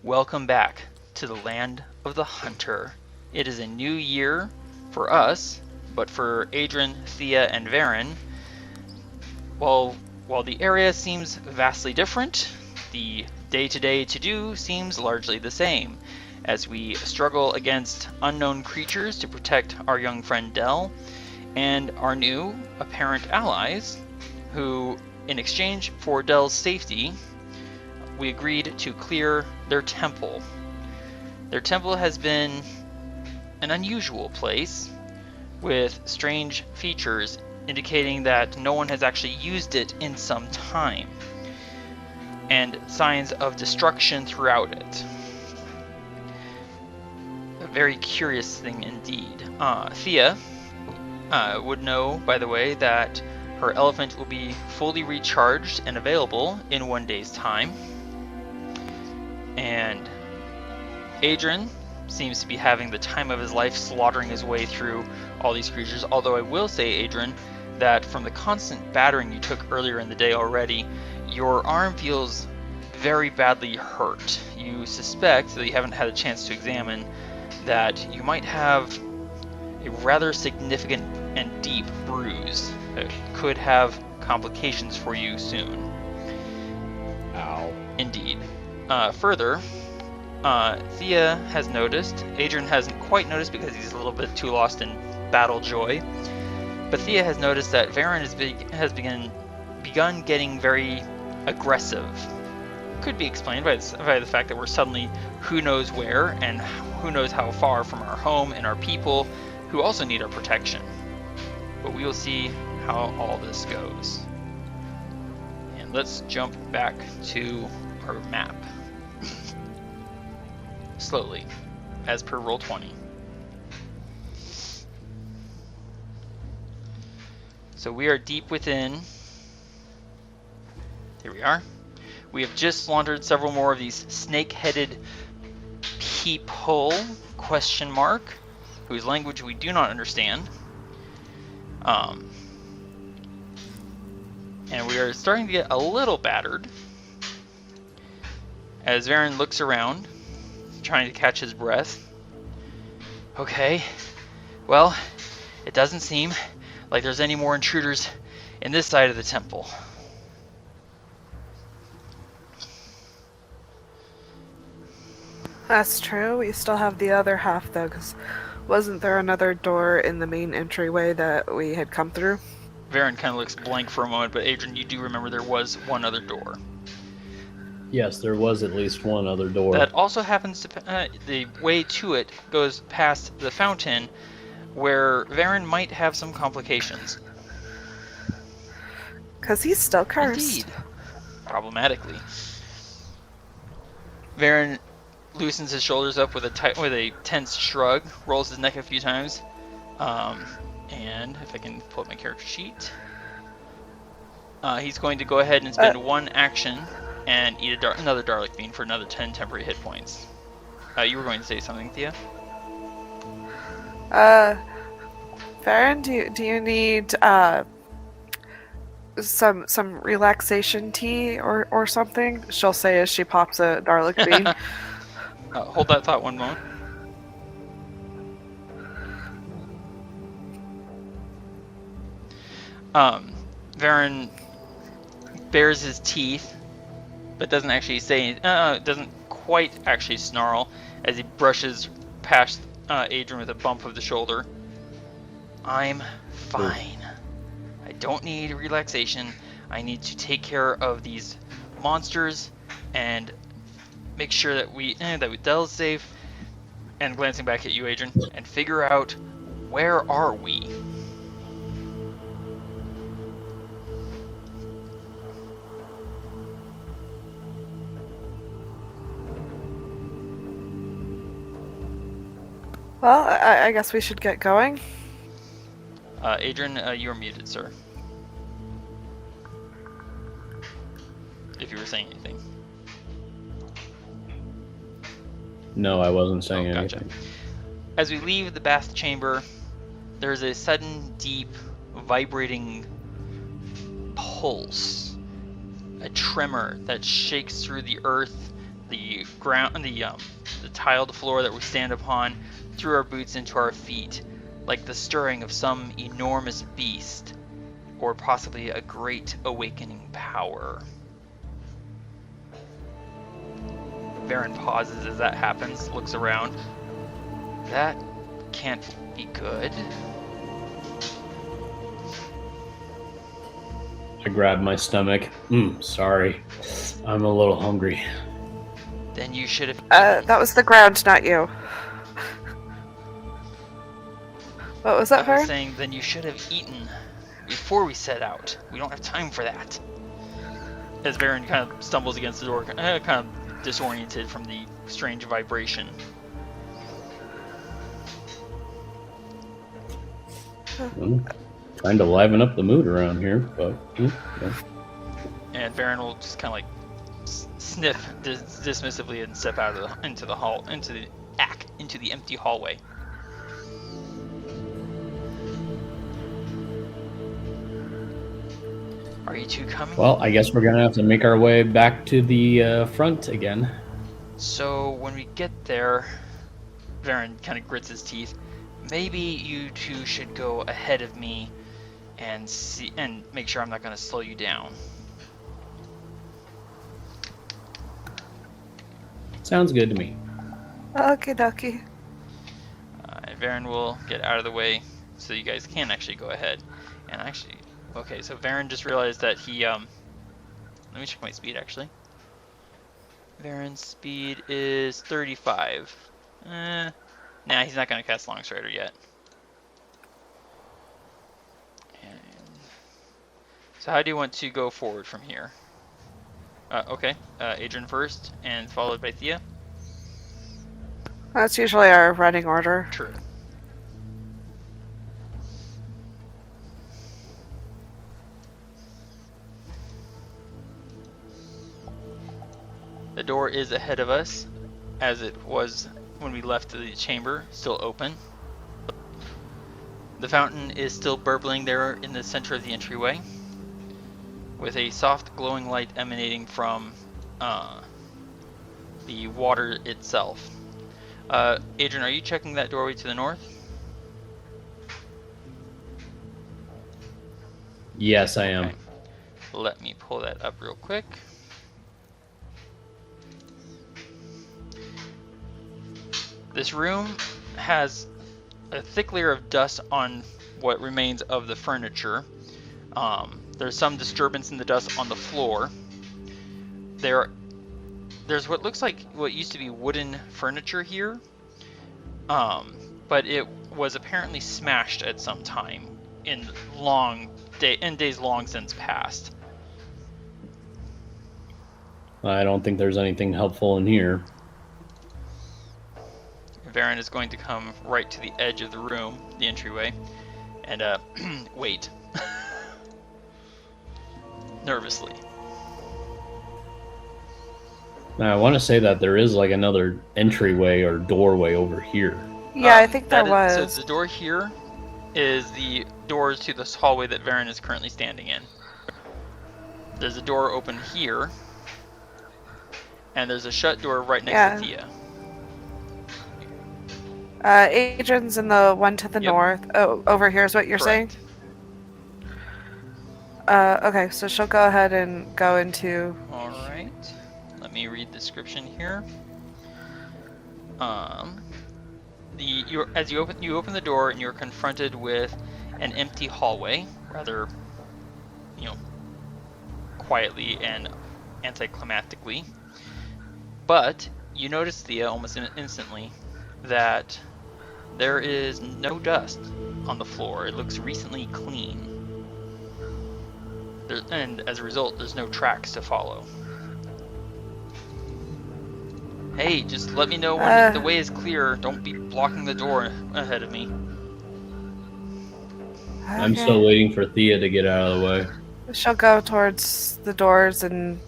Welcome back to the land of the hunter. It is a new year for us, but for Adran, Thía, and Varin, while the area seems vastly different, the day-to-day to-do seems largely the same, as we struggle against unknown creatures to protect our young friend Del, and our new apparent allies, who, in exchange for Del's safety, we agreed to clear their temple. Their temple has been an unusual place, with strange features indicating that no one has actually used it in some time, and signs of destruction throughout it. A very curious thing indeed. Thía would know, by the way, that her elephant will be fully recharged and available in 1 day's time. And Adran seems to be having the time of his life slaughtering his way through all these creatures, although I will say, Adran, that from the constant battering you took earlier in the day already, your arm feels very badly hurt. You suspect, though you haven't had a chance to examine, that you might have a rather significant and deep bruise that could have complications for you soon. Ow. Indeed. Further, Thía has noticed, Adran hasn't quite noticed because he's a little bit too lost in battle joy, but Thía has noticed that Varin has begun getting very aggressive. Could be explained by the fact that we're suddenly who knows where and who knows how far from our home and our people who also need our protection. But we will see how all this goes. And let's jump back to our map. Slowly, as per Roll20. So we are deep within. Here we are. We have just slaughtered several more of these snake-headed people, question mark, whose language we do not understand. And we are starting to get a little battered as Varin looks around, trying to catch his breath. Okay, well, it doesn't seem like there's any more intruders in this side of the temple. That's true. We still have the other half, though, because wasn't there another door in the main entryway that we had come through? Varin kind of looks blank for a moment, but Adran, you do remember there was one other door. Yes, there was at least one other door. That also happens to... the way to it goes past the fountain, where Varin might have some complications. Because he's still cursed. Indeed. Problematically. Varin loosens his shoulders up with a tense shrug, rolls his neck a few times, and if I can pull up my character sheet, he's going to go ahead and spend one action and eat another Dalek Bean for another 10 temporary hit points. You were going to say something, Thía? Varin, do you need some relaxation tea or something? She'll say as she pops a Dalek Bean. Hold that thought one moment. Varin bares his teeth, but doesn't actually say, doesn't quite actually snarl as he brushes past Adran with a bump of the shoulder. I'm fine. I don't need relaxation. I need to take care of these monsters and make sure that Del's safe. And glancing back at you, Adran, and figure out where are we. Well, I guess we should get going. Adran, you're muted, sir. If you were saying anything. No, I wasn't saying anything. As we leave the bath chamber, there's a sudden, deep, vibrating pulse. A tremor that shakes through the earth the ground, the tiled floor that we stand upon, through our boots into our feet, like the stirring of some enormous beast, or possibly a great awakening power. Varin pauses as that happens, looks around. That can't be good. I grab my stomach. Sorry. I'm a little hungry. Then you should have. That was the ground, not you. What was that, I was Varin? saying, then you should have eaten before we set out. We don't have time for that. As Varin kind of stumbles against the door, kind of disoriented from the strange vibration. Trying to liven up the mood around here, but yeah. And Varin will just kind of like sniff dismissively and step out of into the empty hallway. Are you two coming? Well, I guess we're gonna have to make our way back to the front again. So when we get there, Varin kind of grits his teeth. Maybe you two should go ahead of me and make sure I'm not going to slow you down. Sounds good to me. Okie dokie. And Varin will get out of the way so you guys can actually go ahead. And actually, okay, so Varin just realized that he, let me check my speed actually. Varin's speed is 35. Nah, he's not going to cast Longstrider yet. So how do you want to go forward from here? Okay, Adran first, and followed by Thía. That's usually our running order. True. The door is ahead of us, as it was when we left the chamber, still open. The fountain is still burbling there in the center of the entryway, with a soft glowing light emanating from the water itself. Adran, are you checking that doorway to the north? Yes, I am. Okay. Let me pull that up real quick. This room has a thick layer of dust on what remains of the furniture. There's some disturbance in the dust on the floor. There's what looks like what used to be wooden furniture here, but it was apparently smashed at some time in days long since past. I don't think there's anything helpful in here. Varin is going to come right to the edge of the room, the entryway, and wait. Nervously. Now, I want to say that there is like another entryway or doorway over here. Yeah, I think there was. So the door here is the doors to this hallway that Varin is currently standing in. There's a door open here, and there's a shut door right next to Thía. Adran's in the one to the north. Oh, over here is what you're Correct. saying? Okay, so she'll go ahead and go into... Alright. Let me read the description here. As you open the door and you're confronted with an empty hallway, rather, quietly and anticlimactically. But you notice, Thía, almost instantly, that there is no dust on the floor. It looks recently clean. And as a result, there's no tracks to follow. Hey, just let me know when the way is clear. Don't be blocking the door ahead of me. Okay. I'm still waiting for Thía to get out of the way. She'll go towards the doors and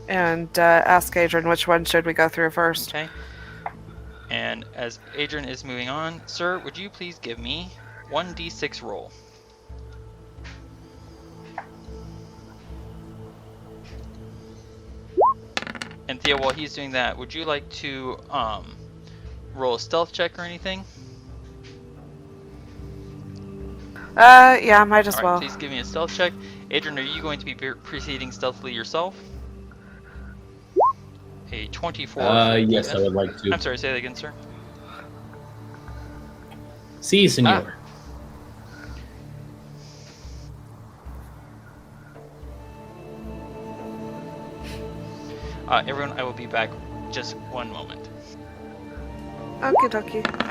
ask Adran which one should we go through first. Okay. And as Adran is moving on, sir, would you please give me 1d6 roll? And Thea, while he's doing that, would you like to roll a stealth check or anything? Yeah, might as All right, well. please give me a stealth check. Adran, are you going to be proceeding stealthily yourself? A 24. Yes, I would like to. I'm sorry, say that again, sir. Si, senor. Everyone, I will be back just one moment. Okie dokie.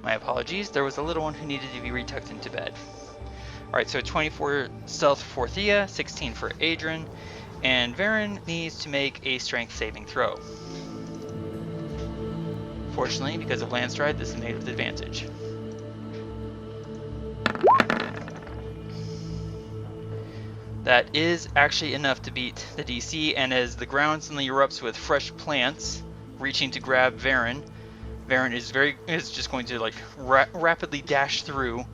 My apologies, there was a little one who needed to be retucked into bed. Alright, so 24 stealth for Thea, 16 for Adran, and Varin needs to make a strength saving throw. Fortunately, because of Landstride, this is made with advantage. That is actually enough to beat the DC, and as the ground suddenly erupts with fresh plants reaching to grab Varin, Varin is just going to like rapidly dash through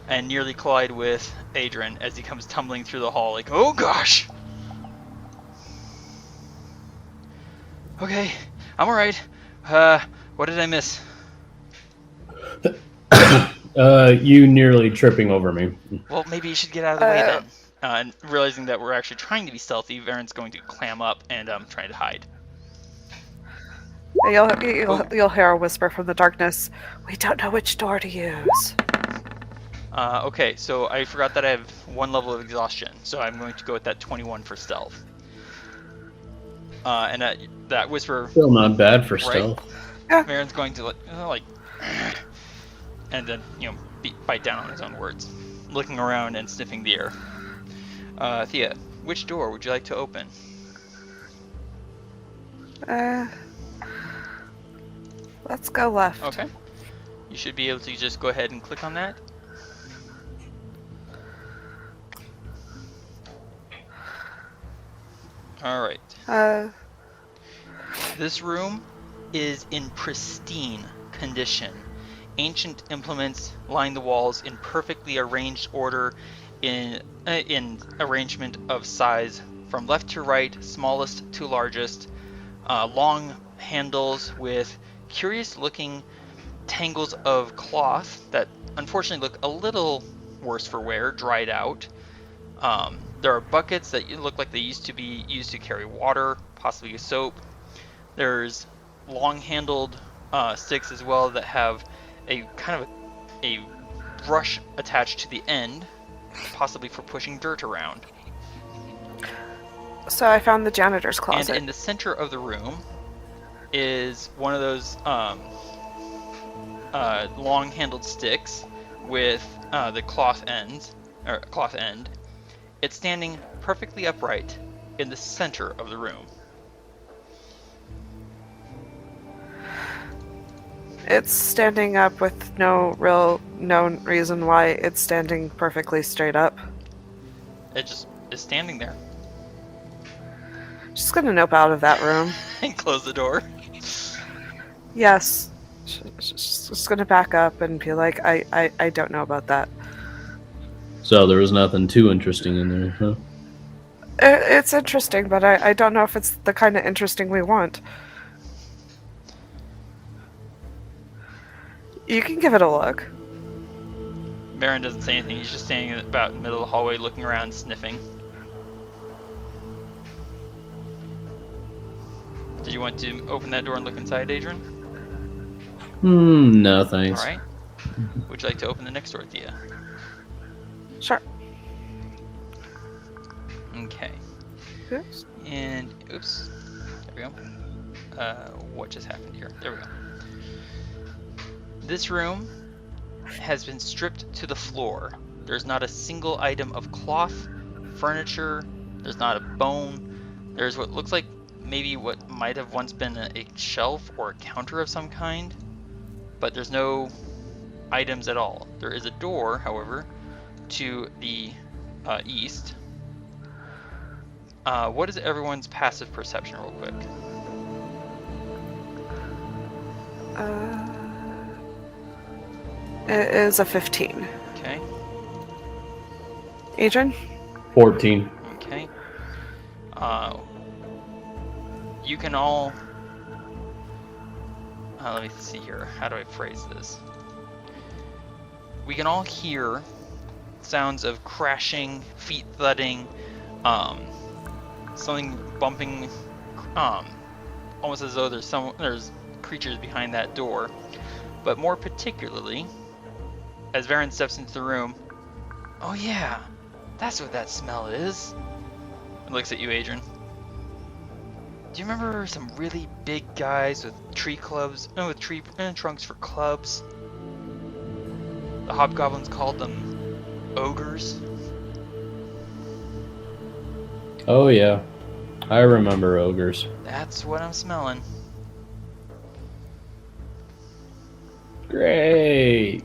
and nearly collide with Adran as he comes tumbling through the hall like, oh gosh! Okay, I'm alright. What did I miss? You nearly tripping over me. Well, maybe you should get out of the way then. And realizing that we're actually trying to be stealthy, Varin's going to clam up and try to hide. You'll hear a whisper from the darkness. We don't know which door to use. Okay, so I forgot that I have one level of exhaustion, so I'm going to go with that 21 for stealth. And that whisper... Still not bad for stealth. Yeah. Varin's going to like and then, bite down on his own words, looking around and sniffing the air. Thea, which door would you like to open? Let's go left. Okay. You should be able to just go ahead and click on that. Alright. This room is in pristine condition. Ancient implements line the walls in perfectly arranged order in arrangement of size from left to right, smallest to largest. Long handles with curious looking tangles of cloth that unfortunately look a little worse for wear, dried out. There are buckets that look like they used to be used to carry water, possibly soap. There's long handled sticks as well that have a kind of a brush attached to the end, possibly for pushing dirt around. So I found the janitor's closet. And in the center of the room is one of those long-handled sticks with the cloth end. It's standing perfectly upright in the center of the room. It's standing up with no real known reason why it's standing perfectly straight up. It just is standing there. Just gonna nope out of that room. And close the door. Yes. Just gonna back up and be like, I don't know about that. So there was nothing too interesting in there, huh? It's interesting, but I don't know if it's the kind of interesting we want. You can give it a look. Varin doesn't say anything. He's just standing about in the middle of the hallway, looking around, sniffing. Do you want to open that door and look inside, Adran? No, thanks. Alright. Would you like to open the next door, Thea? Sure. Okay. Oops. And, oops. There we go. What just happened here? There we go. This room has been stripped to the floor. There's not a single item of cloth, furniture, there's not a bone, There's what looks like maybe what might have once been a shelf or a counter of some kind, but there's no items at all. There is a door, however, to the east. What is everyone's passive perception, real quick? It is a 15. Okay. Adrian? 14. Okay. You can all. Let me see here. How do I phrase this? We can all hear sounds of crashing, feet thudding, something bumping, almost as though there's creatures behind that door. But more particularly, as Varin steps into the room, oh yeah, that's what that smell is. And looks at you, Adran. Do you remember some really big guys with tree trunks for clubs? The hobgoblins called them ogres. Oh yeah, I remember ogres. That's what I'm smelling. Great.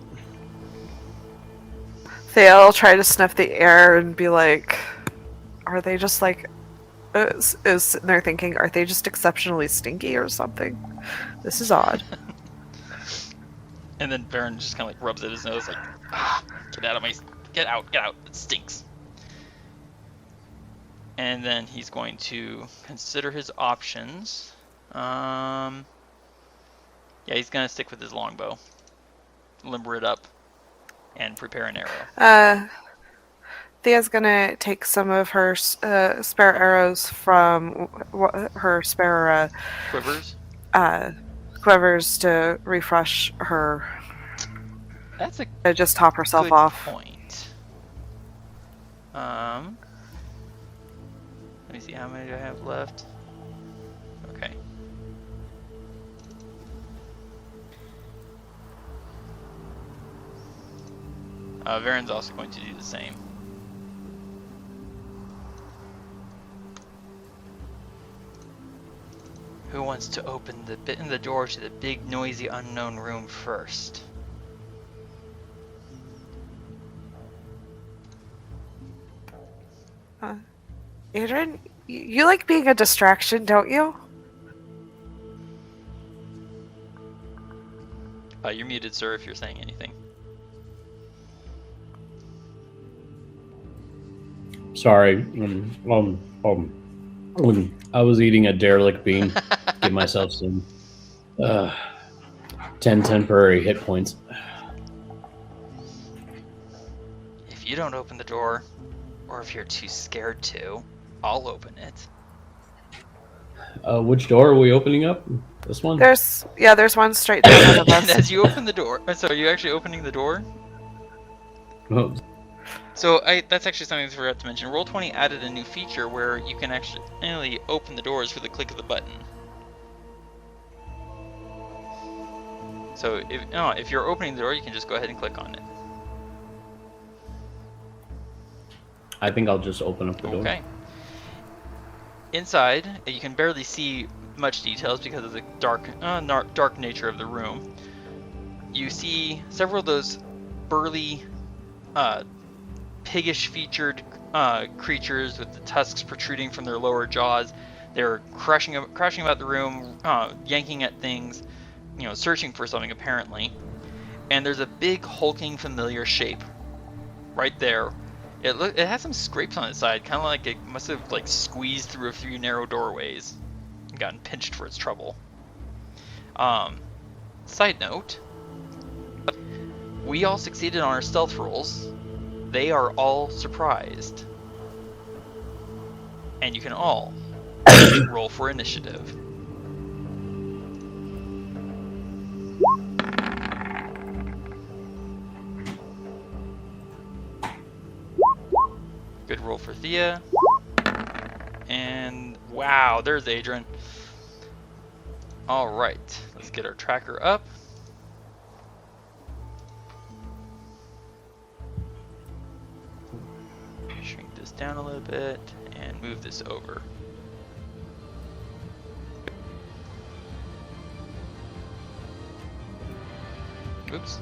Thea will try to sniff the air and be like, are they just like, is sitting there thinking, are they just exceptionally stinky or something? This is odd. And then Varin just kind of like rubs at his nose like, get out, it stinks. And then he's going to consider his options. Yeah, he's going to stick with his longbow. Limber it up and prepare an arrow. Thea's gonna take some of her spare arrows from her spare Quivers? quivers to refresh her. That's a To just top herself good off. point. Let me see, how many do I have left? Okay. Varin's also going to do the same. Who wants to open the door to the big, noisy, unknown room first? Adrian, you like being a distraction, don't you? You're muted, sir, if you're saying anything. Sorry. I was eating a derelict bean. Give myself some 10 temporary hit points. If you don't open the door, or if you're too scared to, I'll open it. Which door are we opening up? This one? There's one straight in front of And us. as you open the door, so are you actually opening the door? Oh, So that's actually something I forgot to mention. Roll20 added a new feature where you can actually open the doors with a click of the button. So if you're opening the door, you can just go ahead and click on it. I think I'll just open up the door. Okay. Inside, you can barely see much details because of the dark nature of the room. You see several of those burly, piggish-featured creatures with the tusks protruding from their lower jaws. They're crashing about the room, yanking at things, searching for something apparently. And there's a big hulking familiar shape right there. It has some scrapes on its side, kind of like it must have squeezed through a few narrow doorways and gotten pinched for its trouble. Side note, we all succeeded on our stealth rolls. They are all surprised. And you can all roll for initiative. Good roll for Thea. And wow, there's Adran. Alright, let's get our tracker up. Shrink this down a little bit and move this over. Oops.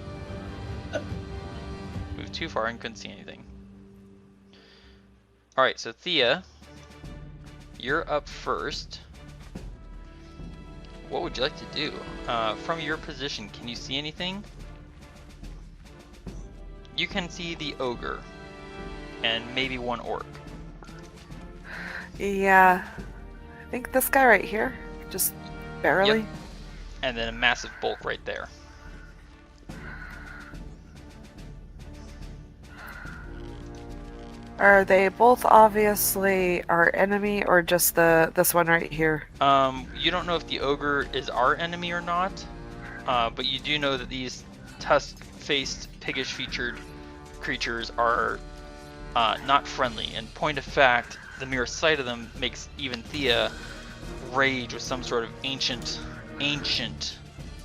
Moved too far and couldn't see anything. Alright, so Thea, you're up first. What would you like to do? From your position, can you see anything? You can see the ogre and maybe one orc. Yeah. I think this guy right here. Just barely. Yep. And then a massive bulk right there. Are they both obviously our enemy, or just this one right here? You don't know if the ogre is our enemy or not, but you do know that these tusk-faced, piggish-featured creatures are not friendly. And point of fact, the mere sight of them makes even Thea rage with some sort of ancient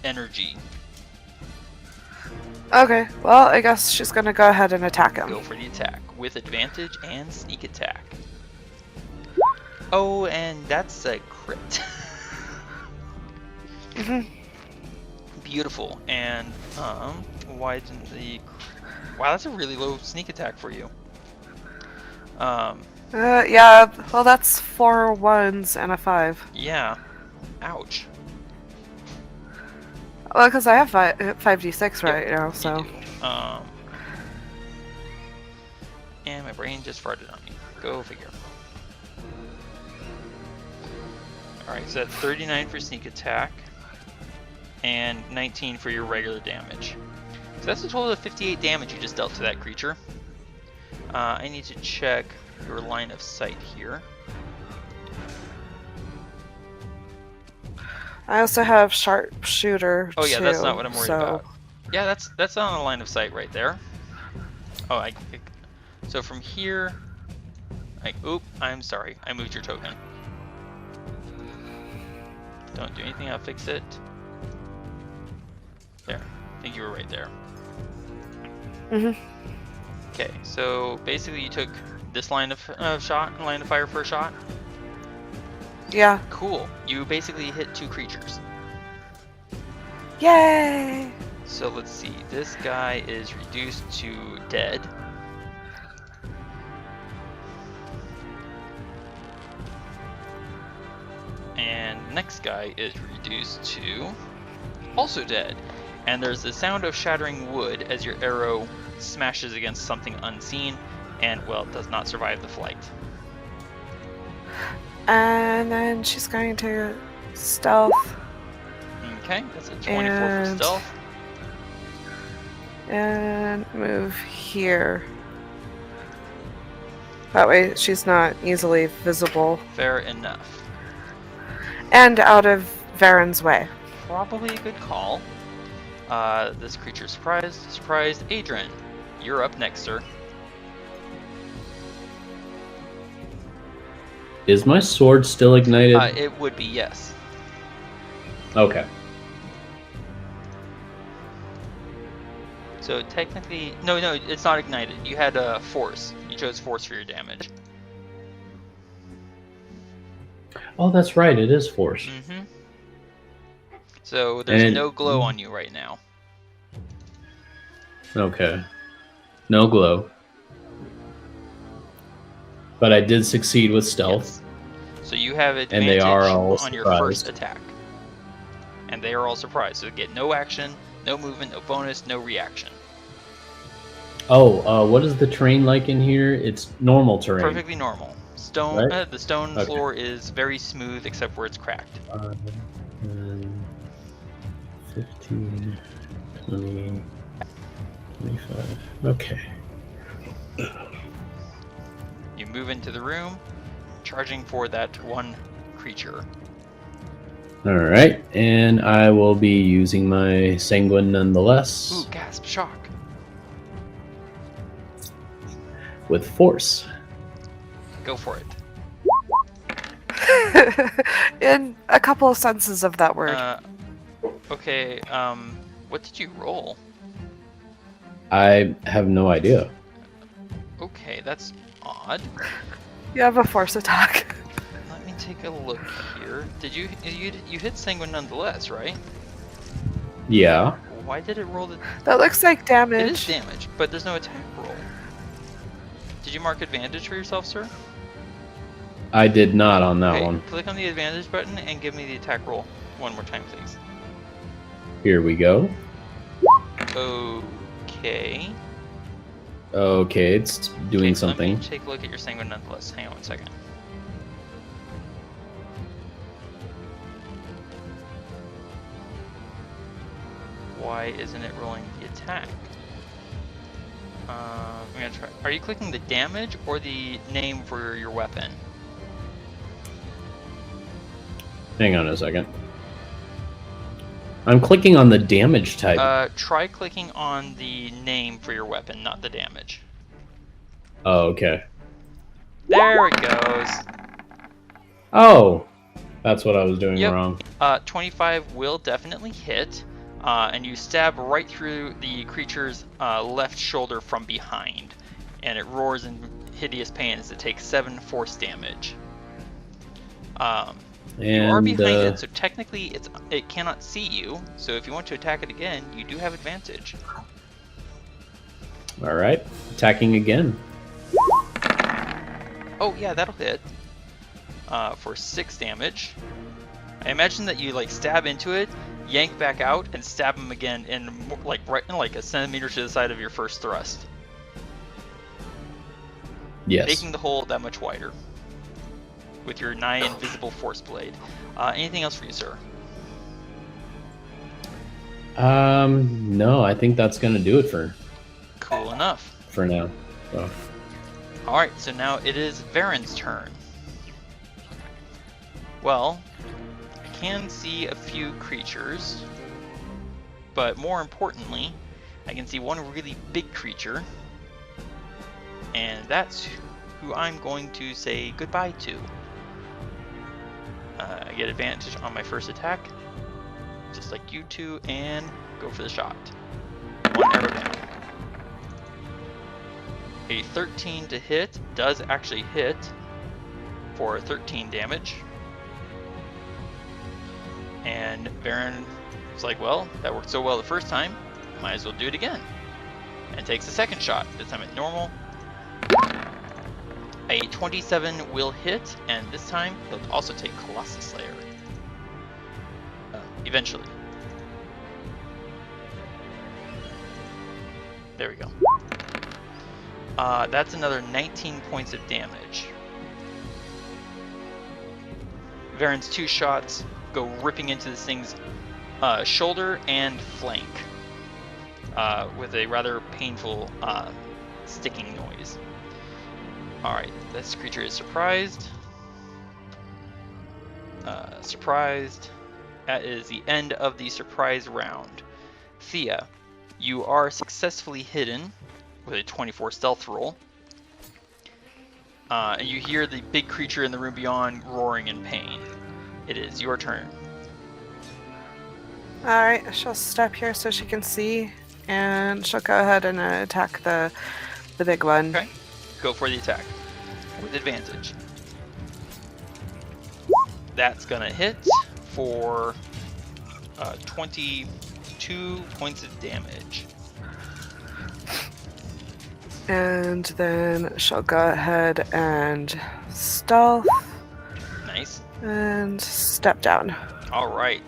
energy. Okay, well, I guess she's gonna go ahead and attack him. Go for the attack with advantage and sneak attack. Oh, and that's a crit. Beautiful. And why didn't the? Wow, that's a really low sneak attack for you. Yeah. Well, that's 4 1s and a 5. Yeah. Ouch. Well, because I have 5d6 right now, You so. do. And my brain just farted on me. Go figure. Alright, so that's 39 for sneak attack. And 19 for your regular damage. So that's a total of 58 damage you just dealt to that creature. I need to check your line of sight here. I also have sharpshooter. Oh yeah, too, that's not what I'm worried so. about. Yeah, that's on the line of sight right there. Oh, so from here, oop, I'm sorry, I moved your token. Don't do anything, I'll fix it. There, I think you were right there. Okay, so basically you took this line of line of fire for a shot. Yeah. Cool. You basically hit 2 creatures. Yay! So let's see. This guy is reduced to dead. And next guy is reduced to also dead. And there's the sound of shattering wood as your arrow smashes against something unseen and, well, does not survive the flight. And then she's going to stealth. Okay, that's a 24 for stealth. And move here. That way she's not easily visible. Fair enough. And out of Varin's way. Probably a good call. This creature surprised. Adran, you're up next, sir. Is my sword still ignited? It would be, yes. Okay. So technically, no, it's not ignited. You had force. You chose force for your damage. Oh, that's right. It is force. Mm-hmm. So there's And no glow on you right now. Okay. No glow. But I did succeed with stealth. Yes. So you have advantage And they are all on your surprised. first attack. And they are all surprised. So you get no action, no movement, no bonus, no reaction. Oh, what is the terrain like in here? It's normal terrain. Perfectly normal. Stone. Right? The stone Okay. floor is very smooth except where it's cracked. 15, 20, 25. Okay. You move into the room, charging for that one creature. All right, and I will be using my sanguine nonetheless Ooh, gasp, shock. with force. Go for it. In a couple of senses of that word. Okay, what did you roll? I have no idea. Okay, that's odd. You have a force attack. Let me take a look here. Did you hit sanguine nonetheless, right? Yeah. Why did it roll the... That looks like It damage. is damage, but there's no attack roll. Did you mark advantage for yourself, sir? I did not on that Okay, one. click on the advantage button and give me the attack roll one more time, please. Here we go. Okay. Okay, it's doing Okay, something. Let me take a look at your sanguine nonetheless. Hang on one second. Why isn't it rolling the attack? I'm gonna try. Are you clicking the damage or the name for your weapon? Hang on a second. I'm clicking on the damage type. Try clicking on the name for your weapon, not the damage. Oh, okay. There it goes. Oh, that's what I was doing Yep. wrong. 25 will definitely hit, and you stab right through the creature's left shoulder from behind, and it roars in hideous pain as it takes 7 force damage. You are behind it, so technically it cannot see you, so if you want to attack it again, you do have advantage. All right, attacking again. Oh yeah, that'll hit for 6 damage. I imagine that you like stab into it, yank back out, and stab him again in like right in like a centimeter to the side of your first thrust, Yes. making the hole that much wider with your nigh invisible force blade. Anything else for you, sir? No, I think that's gonna do it for Cool enough. now. So. Alright, so now it is Varin's turn. Well, I can see a few creatures, but more importantly, I can see one really big creature, and that's who I'm going to say goodbye to. I get advantage on my first attack, just like you two, and go for the shot. 1 arrow down. A 13 to hit does actually hit for 13 damage. And Varin is like, well, that worked so well the first time, might as well do it again. And takes a second shot, this time at normal. A 27 will hit, and this time he'll also take Colossus Slayer. Eventually. There we go. That's another 19 points of damage. Varin's 2 shots go ripping into this thing's shoulder and flank with a rather painful sticking noise. Alright, this creature is surprised. Surprised. That is the end of the surprise round. Thea, you are successfully hidden with a 24 stealth roll. And you hear the big creature in the room beyond roaring in pain. It is your turn. Alright, she'll step here so she can see, and she'll go ahead and attack the big one. Okay, go for the attack with advantage. That's gonna hit for 22 points of damage. And then she'll go ahead and stealth Nice. and step down. All right.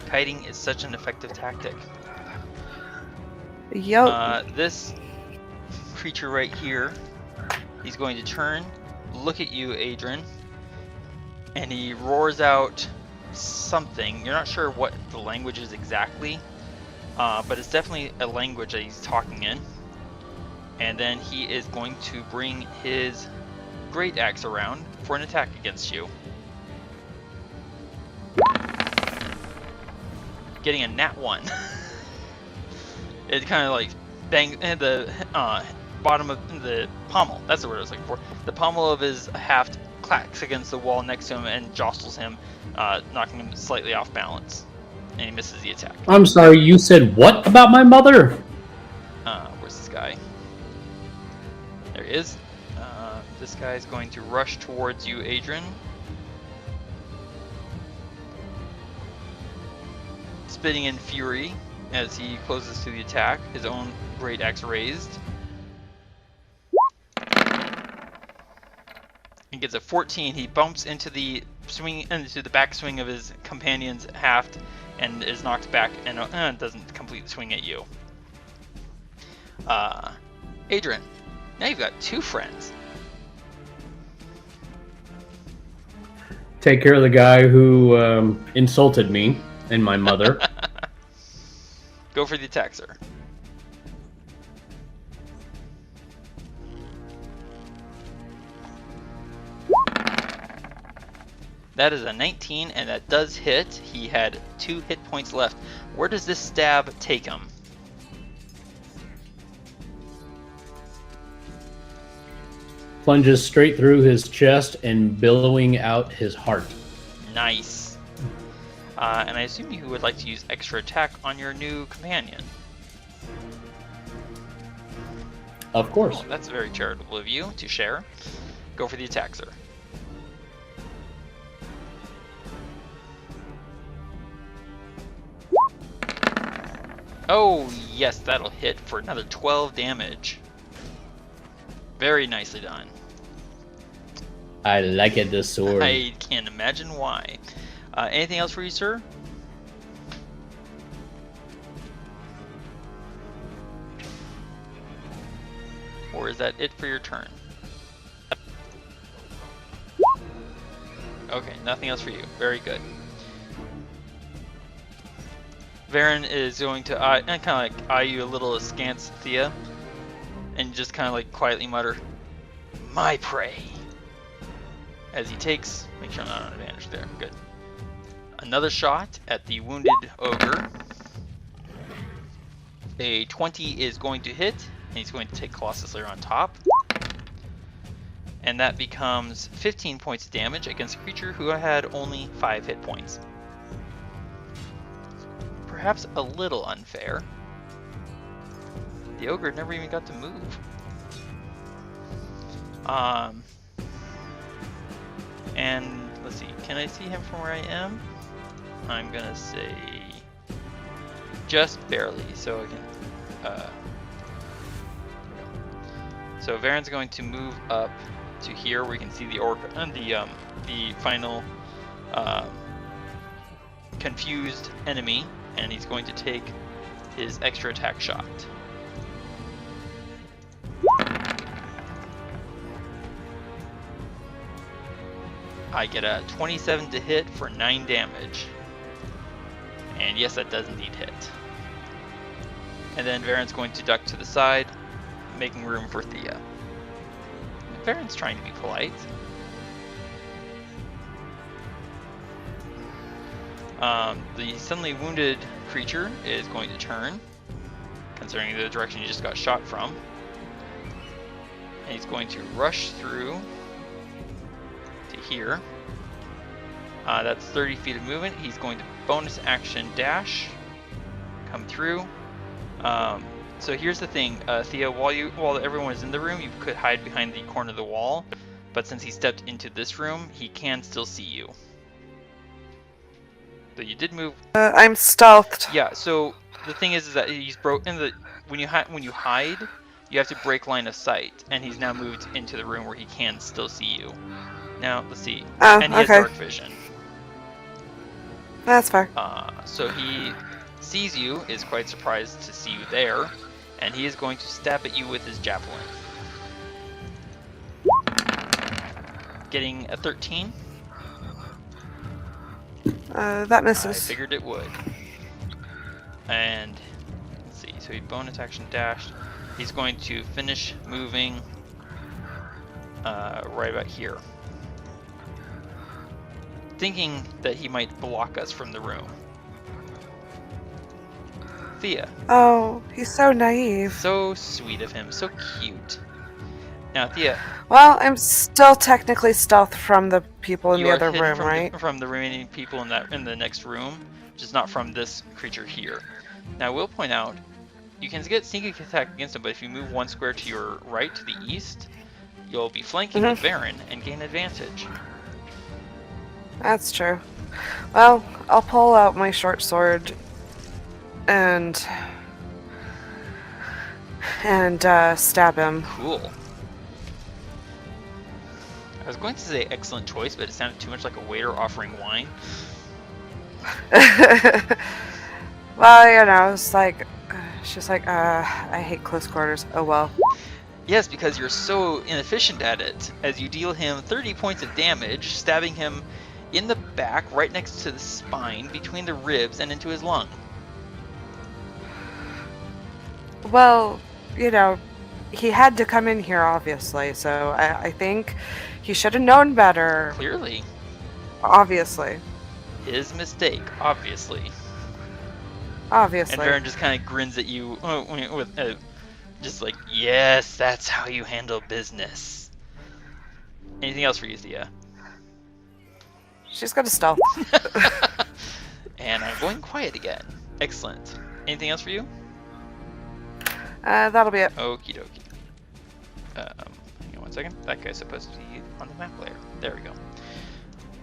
Kiting is such an effective tactic. Yep. This creature right here, he's going to turn, look at you, Adran, and he roars out something. You're not sure what the language is exactly, but it's definitely a language that he's talking in. And then he is going to bring his great axe around for an attack against you. Getting a nat 1. It kind of like bangs the bottom of the pommel. That's the word I was looking for. The pommel of his haft clacks against the wall next to him and jostles him, knocking him slightly off balance. And he misses the attack. I'm sorry, you said what about my mother? Where's this guy? There he is. This guy is going to rush towards you, Adran. Spitting in fury as he closes to the attack, his own great axe raised. He gets a 14. He bumps into the backswing of his companion's haft and is knocked back and doesn't complete the swing at you. Adran, now you've got 2 friends. Take care of the guy who insulted me and my mother. Go for the attack, sir. That is a 19, and that does hit. He had 2 hit points left. Where does this stab take him? Plunges straight through his chest and billowing out his heart. Nice. And I assume you would like to use extra attack on your new companion. Of course. Oh, that's very charitable of you to share. Go for the attack, sir. Oh, yes, that'll hit for another 12 damage. Very nicely done. I like it, this sword. I can't imagine why. Anything else for you, sir? Or is that it for your turn? Okay, nothing else for you. Very good. Varin is going to kind of like eye you a little askance, Thía, and just kind of like quietly mutter, "My prey." As he takes, make sure I'm not on advantage there. Good. Another shot at the wounded ogre. A 20 is going to hit, and he's going to take Colossus Slayer on top. And that becomes 15 points of damage against a creature who had only 5 hit points. Perhaps a little unfair. The ogre never even got to move. And let's see, can I see him from where I am? I'm gonna say just barely, so I can. So Varin's going to move up to here, where you can see the orc and the final confused enemy, and he's going to take his extra attack shot. I get a 27 to hit for 9 damage. And yes, that does indeed hit. And then Varin's going to duck to the side, making room for Thía. Varin's trying to be polite. The suddenly wounded creature is going to turn, considering the direction he just got shot from. And he's going to rush through to here. That's 30 feet of movement. He's going to bonus action dash, come through. So here's the thing, Thía, while everyone is in the room, you could hide behind the corner of the wall, but since he stepped into this room, he can still see you. But you did move. I'm stealthed. Yeah. So the thing is that he's broken. When you hide, you have to break line of sight, and he's now moved into the room where he can still see you. Now let's see. Oh, and he has dark vision. That's fair. So he sees you, is quite surprised to see you there, and he is going to stab at you with his javelin. Getting a 13. That misses. I figured it would. And let's see, so he bonus action dashed. He's going to finish moving right about here, thinking that he might block us from the room. Thía. Oh, he's so naive. So sweet of him, so cute. Now, Thía. Well, I'm still technically stealth from the people in You the are other hidden room, right? From the remaining people in the next room, just not from this creature here. Now, I will point out, you can get sneak attack against him, but if you move 1 square to your right, to the east, you'll be flanking with Varin and gain advantage. That's true. Well, I'll pull out my short sword and stab him. Cool. I was going to say excellent choice, but it sounded too much like a waiter offering wine. Well, you know, it's like she's like, I hate close quarters. Oh well. Yes, because you're so inefficient at it, as you deal him 30 points of damage, stabbing him in the back, right next to the spine, between the ribs, and into his lung. Well, you know, he had to come in here, obviously, so I think he should have known better. Clearly. Obviously. His mistake, obviously. Obviously. And Varin just kind of grins at you with just like, yes, that's how you handle business. Anything else for you, Thea? She's got a stealth. And I'm going quiet again. Excellent. Anything else for you? That'll be it. Okie dokie. Hang on 1 second. That guy's supposed to be on the map layer. There we go.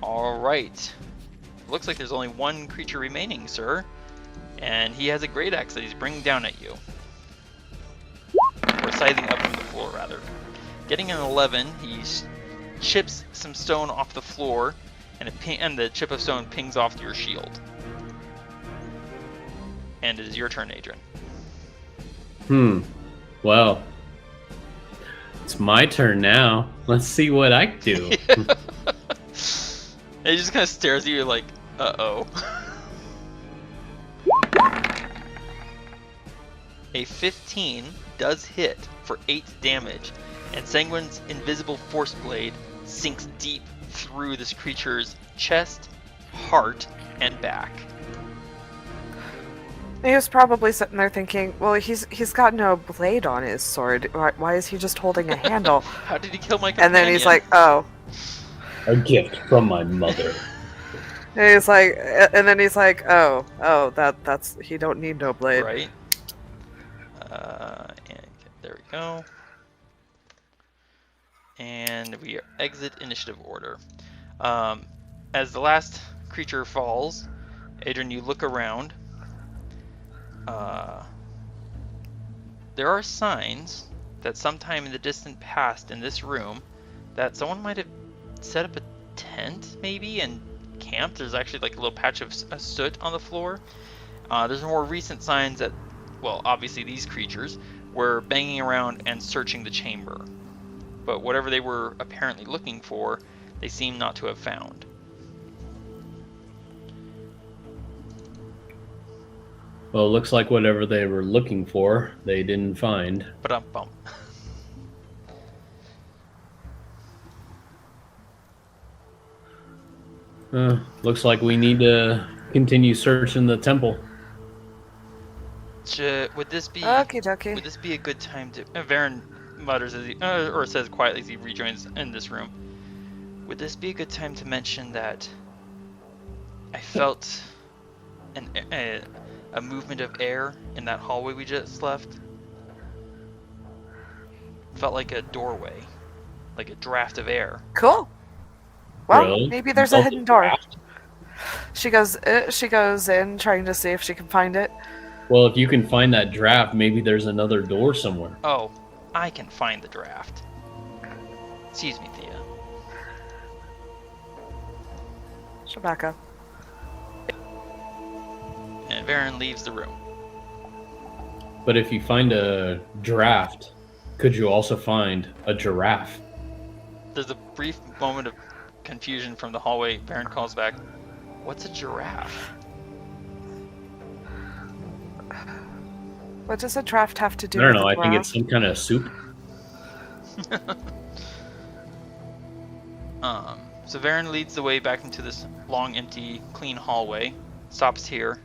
Alright. Looks like there's only one creature remaining, sir. And he has a great axe that he's bringing down at you. Or scything up from the floor, rather. Getting an 11, he chips some stone off the floor, and the chip of stone pings off your shield. And it is your turn, Adran. Well, it's my turn now. Let's see what I do. And he just kind of stares at you like, uh-oh. A 15 does hit for 8 damage, and Sanguine's invisible force blade sinks deep through this creature's chest, heart, and back. He was probably sitting there thinking, well, he's got no blade on his sword. Why is he just holding a handle? How did he kill my companion? And then he's like, oh. A gift from my mother. And he's like, and then he's like, oh, that's he don't need no blade. Right. And there we go. And we exit initiative order. As the last creature falls, Adran, you look around. There are signs that sometime in the distant past in this room that someone might have set up a tent, maybe, and camped. There's actually like a little patch of soot on the floor. There's more recent signs that, well, obviously these creatures were banging around and searching the chamber. But whatever they were apparently looking for, they seem not to have found. Well, it looks like whatever they were looking for, they didn't find. Ba-dum-bum. Looks like we need to continue searching the temple. Would this be Okie dokie. Would this be a good time to? Varin mutters as he, or says quietly as he rejoins in this room. Would this be a good time to mention that I felt a movement of air in that hallway we just left? Felt like a doorway, like a draft of air. Cool. Well, Really? maybe there's a hidden door. She goes in trying to see if she can find it. Well, if you can find that draft, maybe there's another door somewhere. Oh, I can find the draft. Excuse me, Thea. She'll back up. And Varin leaves the room. But if you find a draft, could you also find a giraffe? There's a brief moment of confusion from the hallway. Varin calls back, "What's a giraffe?" What does a draft have to do I don't with know. the I think graph? it's some kind of soup. So Varin leads the way back into this long, empty, clean hallway. Stops here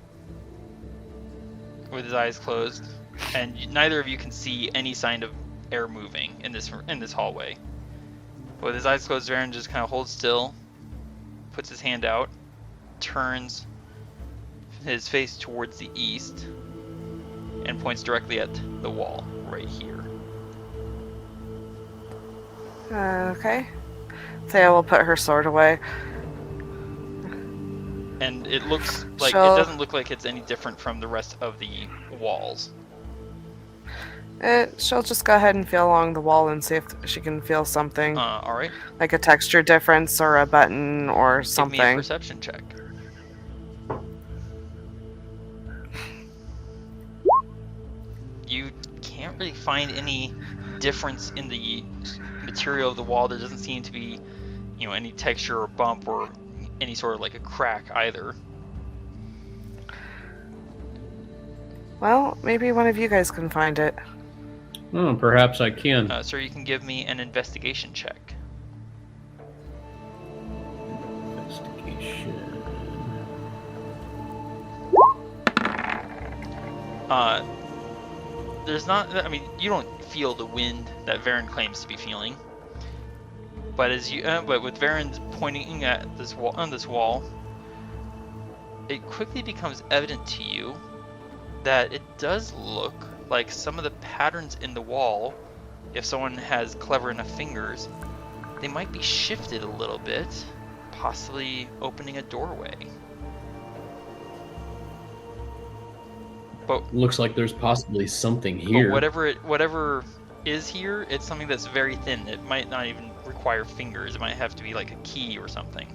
with his eyes closed, and neither of you can see any sign of air moving in this hallway. With his eyes closed, Varin just kind of holds still, puts his hand out, turns his face towards the east, and points directly at the wall right here. Okay. Thea will put her sword away. And it looks like She'll- it doesn't look like it's any different from the rest of the walls. She'll just go ahead and feel along the wall and see if she can feel something, All right. like a texture difference or a button or Give me a something. perception check. You can't really find any difference in the material of the wall. There doesn't seem to be, any texture or bump or any sort of like a crack either. Well, maybe one of you guys can find it. Oh, perhaps I can. Sir, you can give me an investigation check. Investigation. There's not. I mean, you don't feel the wind that Varin claims to be feeling. But but with Varin pointing at this wall, it quickly becomes evident to you that it does look like some of the patterns in the wall, if someone has clever enough fingers, they might be shifted a little bit, possibly opening a doorway. But Looks like there's possibly something here. But whatever is here, it's something that's very thin. It might not even require fingers. It might have to be like a key or something.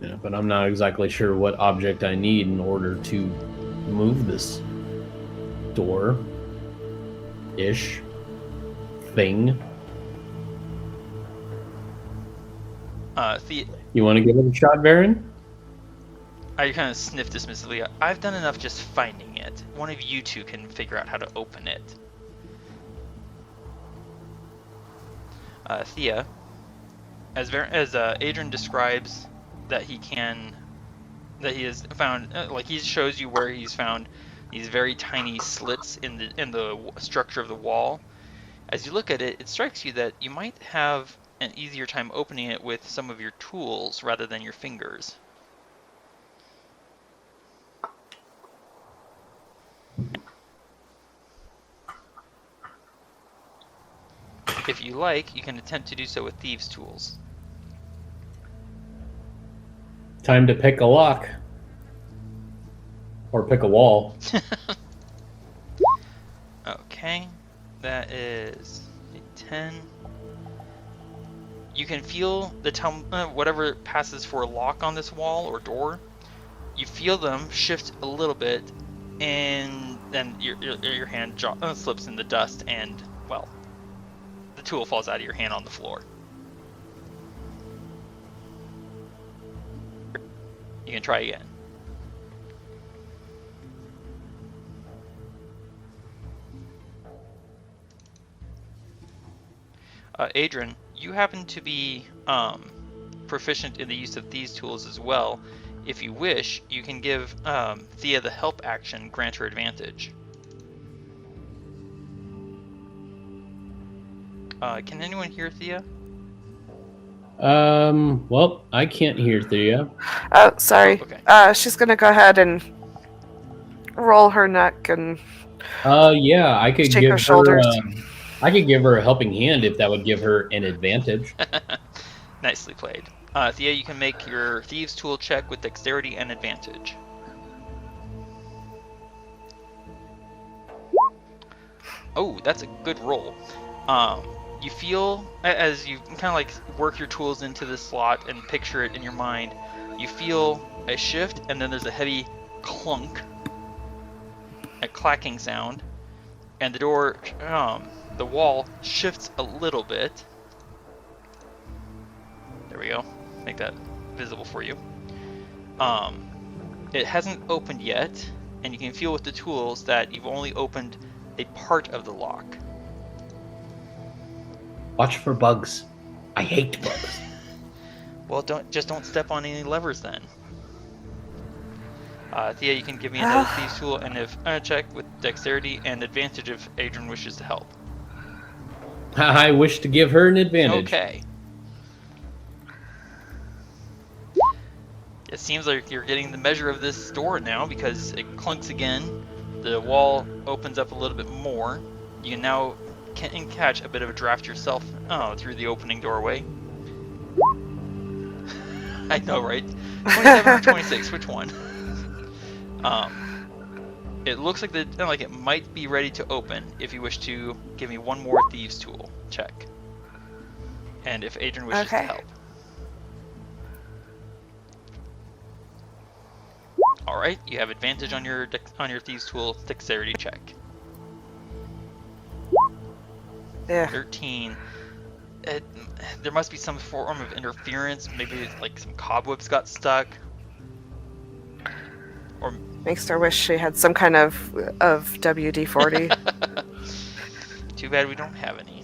Yeah, but I'm not exactly sure what object I need in order to move this door-ish thing. You want to give it a shot, Varin? I kind of sniffed dismissively. I've done enough just finding it. One of you two can figure out how to open it. Thía, as Adran describes that he has found, he shows you where he's found these very tiny slits in the structure of the wall. As you look at it, it strikes you that you might have an easier time opening it with some of your tools rather than your fingers. If you like, you can attempt to do so with thieves' tools. Time to pick a lock. Or pick a wall. Okay, that is a 10. You can feel the whatever passes for a lock on this wall or door. You feel them shift a little bit, and then your hand slips in the dust, and well, the tool falls out of your hand on the floor. You can try again. Adran, you happen to be proficient in the use of these tools as well. If you wish, you can give Thía the help action, grant her advantage. Can anyone hear Thía? Well, I can't hear Thía. Oh, sorry. Okay. She's gonna go ahead and roll her neck and Yeah, I could shake give her shoulders. I could give her a helping hand if that would give her an advantage. Nicely played. Thía, you can make your thieves' tool check with dexterity and advantage. Oh, that's a good roll. You feel, as you kind of like work your tools into the slot and picture it in your mind, you feel a shift, and then there's a heavy clunk, a clacking sound, and the door, the wall shifts a little bit. There we go. Make that visible for you. It hasn't opened yet, and you can feel with the tools that you've only opened a part of the lock. Watch for bugs. I hate bugs. Well, don't step on any levers then. Thía, you can give me another thieves tool and if check with dexterity and advantage if Adran wishes to help. I wish to give her an advantage. Okay. It seems like you're getting the measure of this door now because it clunks again. The wall opens up a little bit more. You can now catch a bit of a draft yourself through the opening doorway. I know, right? 27 or 26, which one? It looks like it might be ready to open. If you wish to give me one more thieves tool check, and if Adran wishes to help. All right, you have advantage on your thieves tool dexterity check. Yeah. 13. There must be some form of interference. Maybe like some cobwebs got stuck. Or makes her wish she had some kind of WD-40. Too bad we don't have any.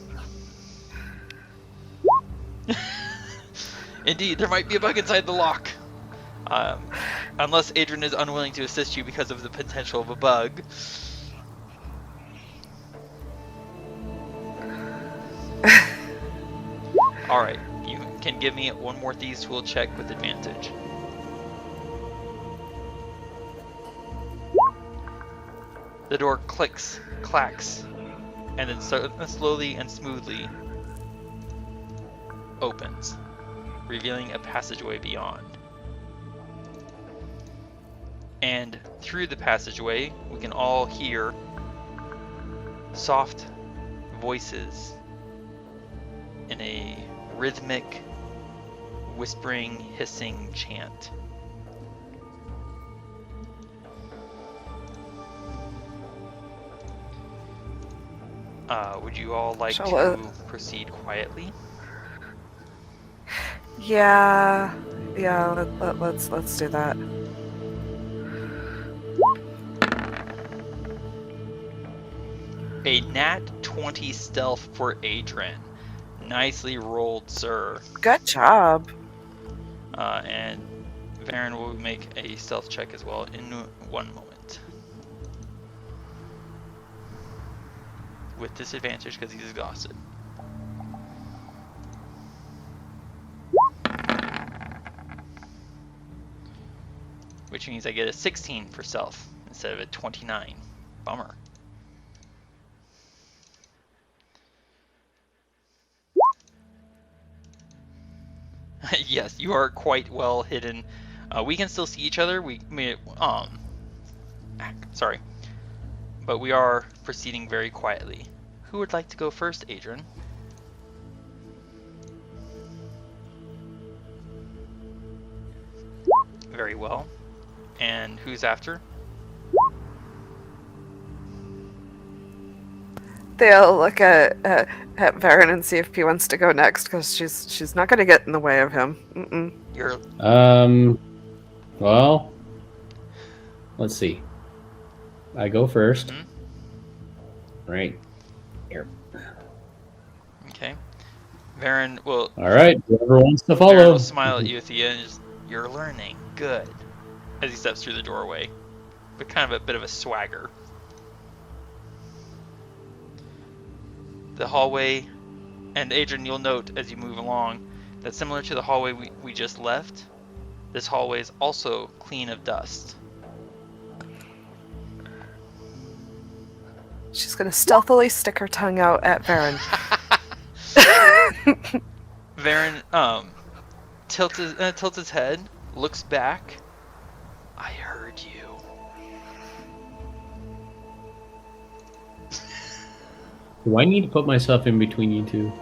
Indeed, there might be a bug inside the lock. Unless Adran is unwilling to assist you because of the potential of a bug. Alright, you can give me one more thieves tool check with advantage. The door clicks, clacks, and then slowly and smoothly opens, revealing a passageway beyond. And through the passageway, we can all hear soft voices in a rhythmic, whispering, hissing chant. Would you all like to proceed quietly? Yeah, let's do that. A nat 20 stealth for Adran. Nicely rolled, sir. Good job. And Varin will make a stealth check as well in 1 moment. With disadvantage because he's exhausted. Which means I get a 16 for stealth instead of a 29. Bummer. Yes, you are quite well hidden. We can still see each other. Sorry, but we are proceeding very quietly. Who would like to go first, Adran? Very well. And who's after? They'll look at Varin and see if he wants to go next, because she's not going to get in the way of him. You're. Well, let's see. I go first. Right here. Okay. Varin will. All right. Whoever wants to follow. Varin will smile at you, Thea, and just, you're learning. Good. As he steps through the doorway, with kind of a bit of a swagger. The hallway, and Adran, you'll note as you move along that similar to the hallway we just left, this hallway is also clean of dust. She's gonna stealthily stick her tongue out at Varin. Varin tilts his head, looks back. I heard you. Do I need to put myself in between you two?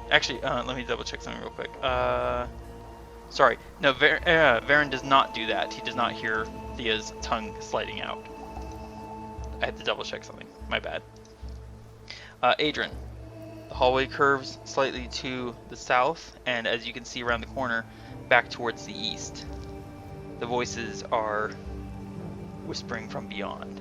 Actually, let me double check something real quick. Sorry. No, Varin does not do that. He does not hear Thea's tongue sliding out. I had to double check something. My bad. Adran. The hallway curves slightly to the south, and as you can see around the corner, back towards the east. The voices are whispering from beyond.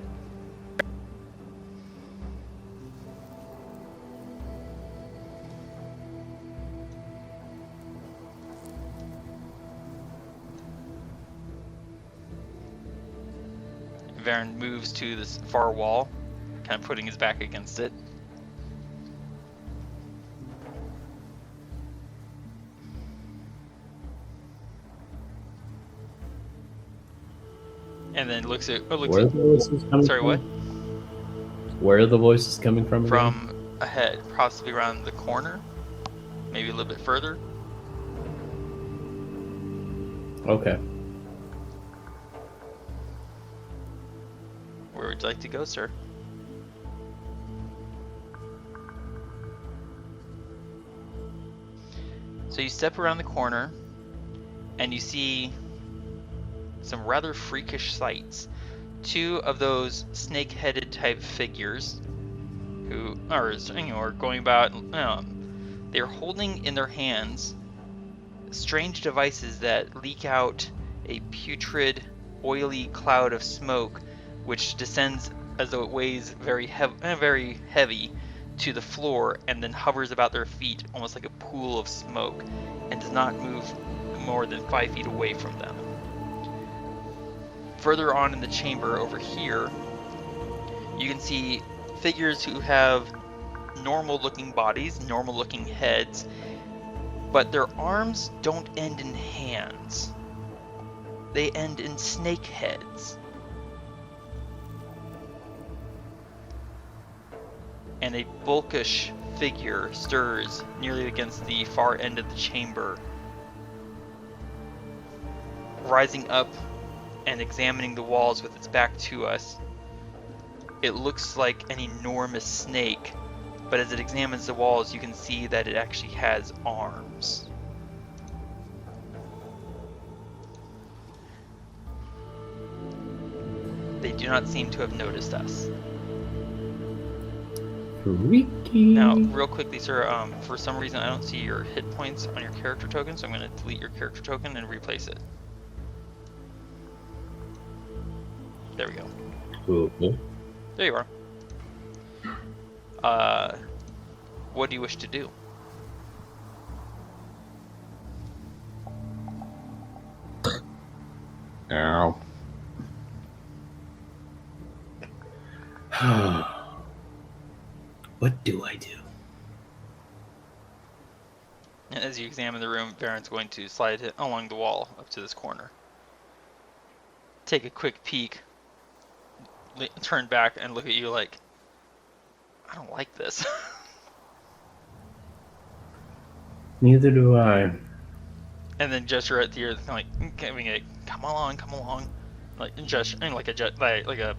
Varin moves to this far wall, kind of putting his back against it. And then looks at. Where are the voices coming sorry, from? what? Where are the voices coming from? From ahead, possibly around the corner, maybe a little bit further. Okay. Where would you like to go, sir? So you step around the corner, and you see some rather freakish sights. Two of those snake-headed type figures who are going about. They're holding in their hands strange devices that leak out a putrid, oily cloud of smoke, which descends as though it weighs very heavy to the floor, and then hovers about their feet almost like a pool of smoke, and does not move more than 5 feet away from them. Further on in the chamber over here, you can see figures who have normal-looking bodies, normal-looking heads, but their arms don't end in hands. They end in snake heads. And a bulkish figure stirs nearly against the far end of the chamber, rising up and examining the walls with its back to us. It looks like an enormous snake, but as it examines the walls, you can see that it actually has arms. They do not seem to have noticed us. Freaky. Now, real quickly, sir, for some reason I don't see your hit points on your character token, so I'm going to delete your character token and replace it. There we go. Cool. There you are. What do you wish to do? Ow. What do I do? And as you examine the room, Varin's going to slide it along the wall up to this corner. Take a quick peek, turn back, and look at you like, I don't like this. Neither do I. And then gesture at Thea, like giving it, come along, like gesture, and like a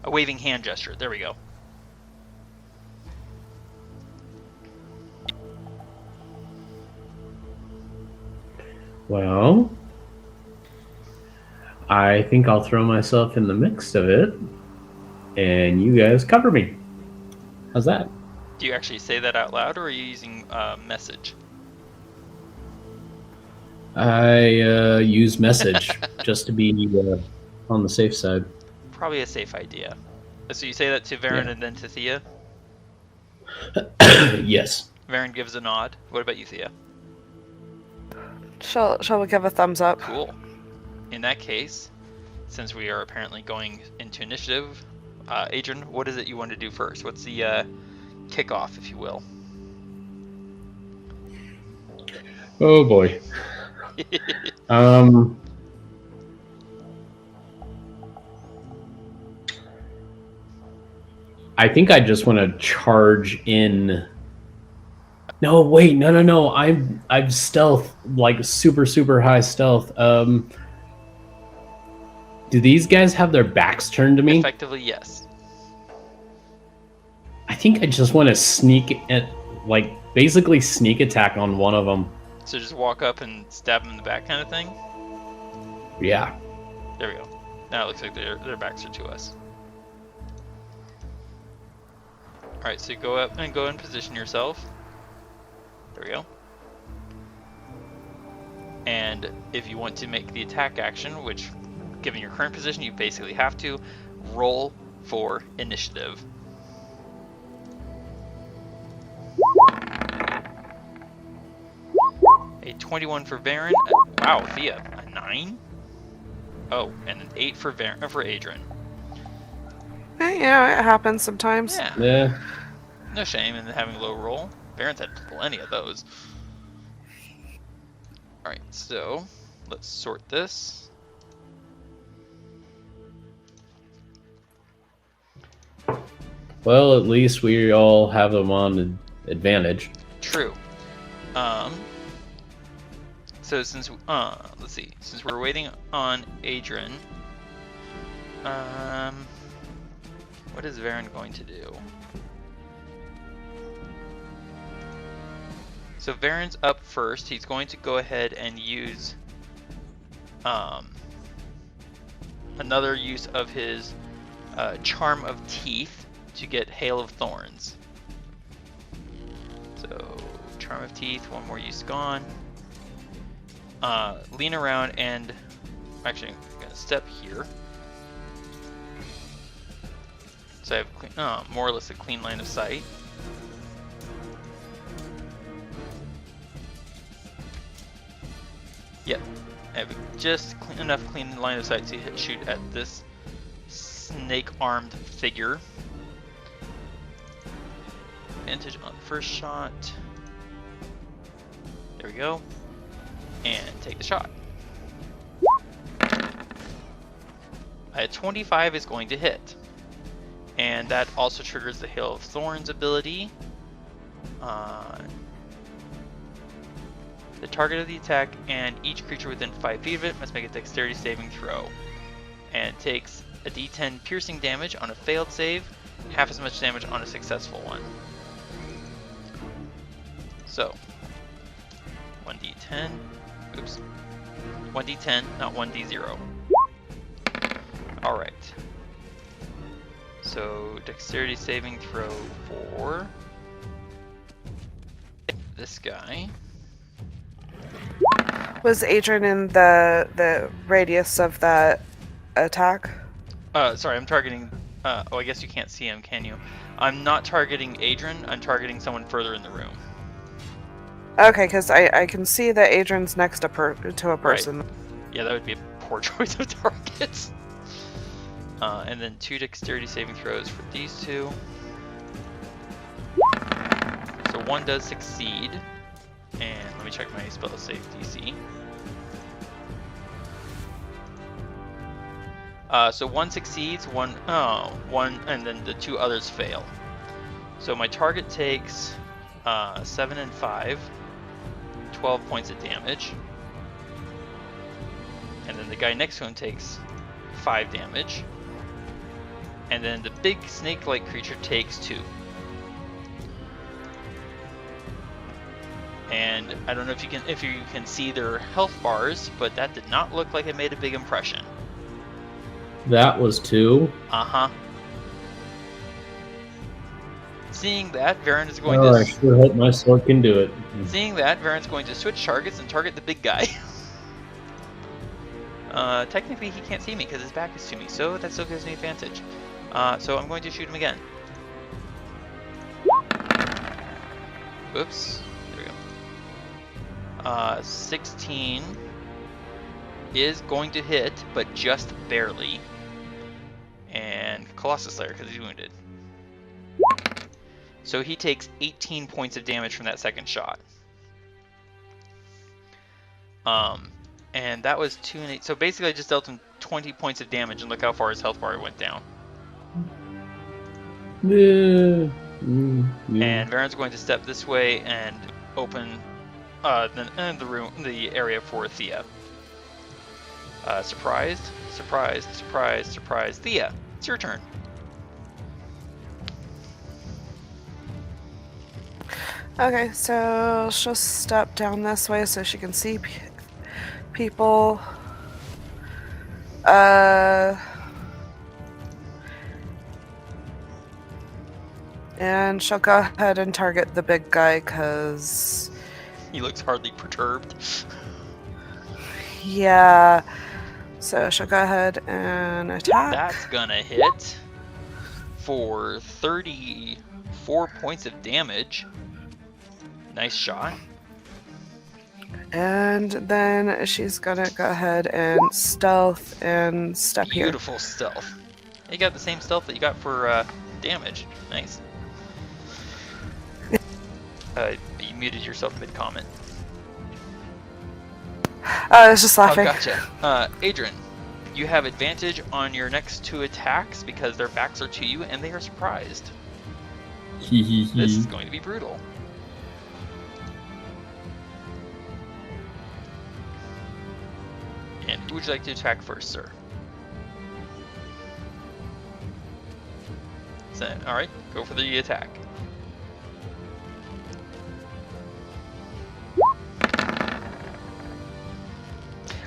waving hand gesture. There we go. Well, I think I'll throw myself in the mix of it, and you guys cover me. How's that? Do you actually say that out loud, or are you using message? I use message just to be on the safe side. Probably a safe idea. So you say that to Varin and then to Thea? Yes. Varin gives a nod. What about you, Thea? Shall we give a thumbs up? Cool. In that case, since we are apparently going into initiative, Adran, what is it you want to do first? What's the kickoff, if you will? Oh boy. I think I just want to charge in. No, wait, no. I'm stealth, like super high stealth. Do these guys have their backs turned to me? Effectively, yes. I think I just want to sneak at, like, basically sneak attack on one of them. So just walk up and stab them in the back kind of thing? Yeah. There we go. Now it looks like their backs are to us. Alright, so you go up and go and position yourself. There we go. And if you want to make the attack action, which, given your current position, you basically have to, roll for initiative. A 21 for Varin. Wow, Thea, a 9? Oh, and an 8 for Adran. Yeah, it happens sometimes. Yeah. No shame in having a low roll. Varin's had plenty of those. Alright, so let's sort this. Well, at least we all have them on advantage. True. So since let's see, since we're waiting on Adran, what is Varin going to do? So Varin's up first. He's going to go ahead and use another use of his Charm of Teeth to get Hail of Thorns. So Charm of Teeth, one more use gone. Lean around and actually I'm gonna step here. So I have clean, more or less a clean line of sight. Yep, I have just enough clean line of sight to shoot at this snake-armed figure. Advantage on the first shot. There we go. And take the shot. 25 is going to hit. And that also triggers the Hail of Thorns ability. The target of the attack and each creature within 5 feet of it must make a dexterity saving throw. And takes a d10 piercing damage on a failed save, half as much damage on a successful one. So, 1d10. Oops. 1d10, not 1d0. Alright. So, dexterity saving throw for this guy. Was Adran in the radius of that attack? Sorry, I'm targeting... oh, I guess you can't see him, can you? I'm not targeting Adran, I'm targeting someone further in the room. Okay, because I can see that Adran's next to a person. Right. Yeah, that would be a poor choice of targets. And then 2 dexterity saving throws for these two. So 1 does succeed. And let me check my spell save DC. So 1 succeeds, 1, and then the 2 others fail. So my target takes 7 and 5, 12 points of damage. And then the guy next to him takes 5 damage. And then the big snake-like creature takes 2. And I don't know if you can see their health bars, but that did not look like it made a big impression. That was 2. Uh-huh. Seeing that, Varin is going I sure hope my sword can do it. Seeing that, Varin's going to switch targets and target the big guy. Technically, he can't see me because his back is to me, so that still gives me advantage. So I'm going to shoot him again. Oops. There we go. 16 is going to hit, but just barely. And Colossus Slayer because he's wounded. So he takes 18 points of damage from that second shot. And that was 2 and 8. So basically I just dealt him 20 points of damage, and look how far his health bar went down. Yeah. And Varin's going to step this way and open the area for Thía. Surprised, surprised, surprised, surprised. Thía, it's your turn. Okay, so she'll step down this way so she can see people. And she'll go ahead and target the big guy because he looks hardly perturbed. Yeah. So she'll go ahead and attack. That's gonna hit for 34 points of damage. Nice shot. And then she's gonna go ahead and stealth and step here. Beautiful stealth. You got the same stealth that you got for damage. Nice. You muted yourself mid-comment. I was just laughing. Oh, gotcha. Adran, you have advantage on your next 2 attacks because their backs are to you and they are surprised. This is going to be brutal. And who would you like to attack first, sir? Alright, go for the attack.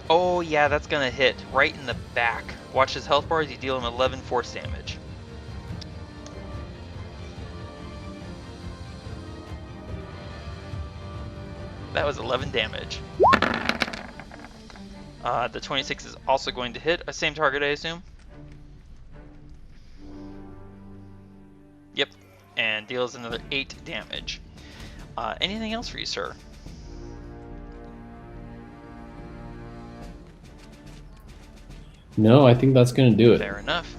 Oh yeah, that's gonna hit right in the back. Watch his health bar as you deal him 11 force damage. That was 11 damage. The 26 is also going to hit. Same target, I assume? Yep. And deals another 8 damage. Anything else for you, sir? No, I think that's going to do it. Fair enough.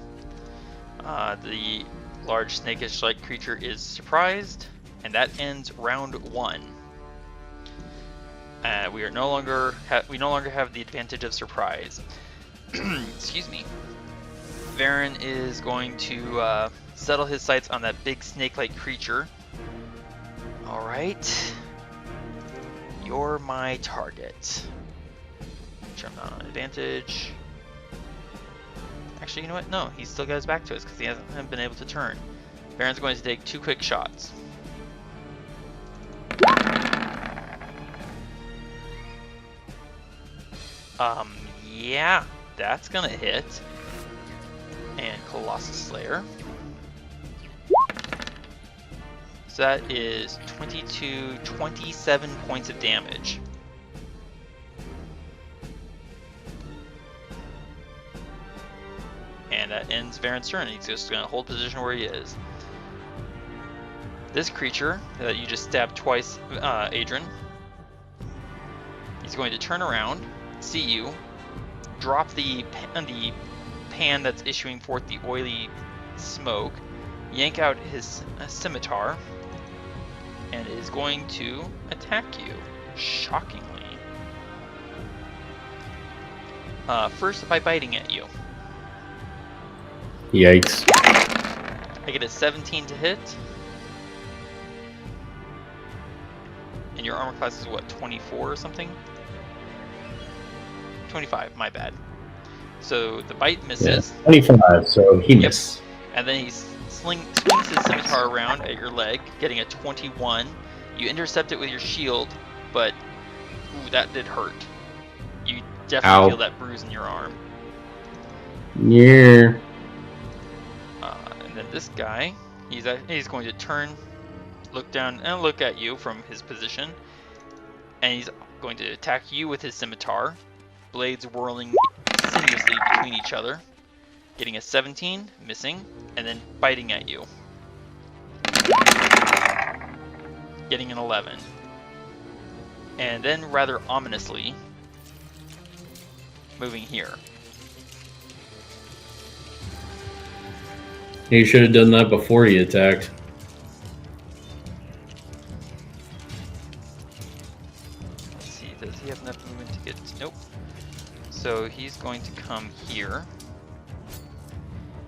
The large snakish-like creature is surprised, and that ends round 1. We no longer have the advantage of surprise. Excuse me. Varin is going to settle his sights on that big snake-like creature. All right, you're my target. Which I'm not on advantage. Actually, you know what? No, he still goes back to us because he hasn't been able to turn. Varin's going to take 2 quick shots. Yeah, that's gonna hit. And Colossus Slayer. So that is 27 points of damage. And that ends Varin's turn. He's just gonna hold position where he is. This creature that you just stabbed twice, Adran, he's going to turn around, see you, drop the pan that's issuing forth the oily smoke, yank out his scimitar, and is going to attack you, shockingly. First by biting at you. Yikes. I get a 17 to hit. And your armor class is what, 24 or something? 25, my bad. So the bite misses. Yeah, 25, so he missed. And then he swings his scimitar around at your leg, getting a 21. You intercept it with your shield, but ooh, that did hurt. You definitely feel that bruise in your arm. Yeah. And then this guy, he's going to turn, look down, and look at you from his position. And he's going to attack you with his scimitar, blades whirling sinuously between each other. Getting a 17, missing, and then biting at you. Getting an 11. And then, rather ominously, moving here. You should have done that before he attacked. Let's see, does he have enough movement to get... Nope. So he's going to come here.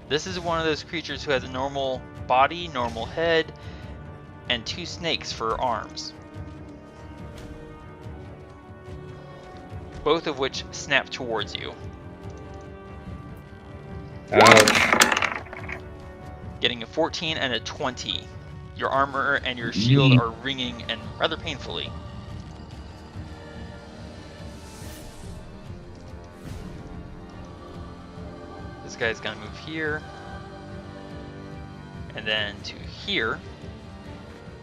This is one of those creatures who has a normal body, normal head, and 2 snakes for arms. Both of which snap towards you. Ouch. Getting a 14 and a 20. Your armor and your shield are ringing and rather painfully. This guy's gonna move here. And then to here.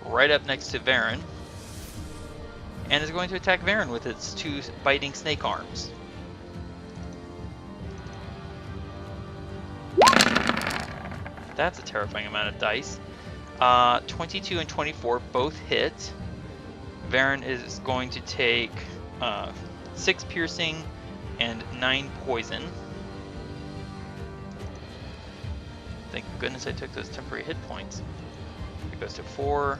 Right up next to Varin. And is going to attack Varin with its 2 biting snake arms. That's a terrifying amount of dice. 22 and 24 both hit. Varin is going to take 6 piercing and 9 poison. Thank goodness I took those temporary hit points. It goes to 4.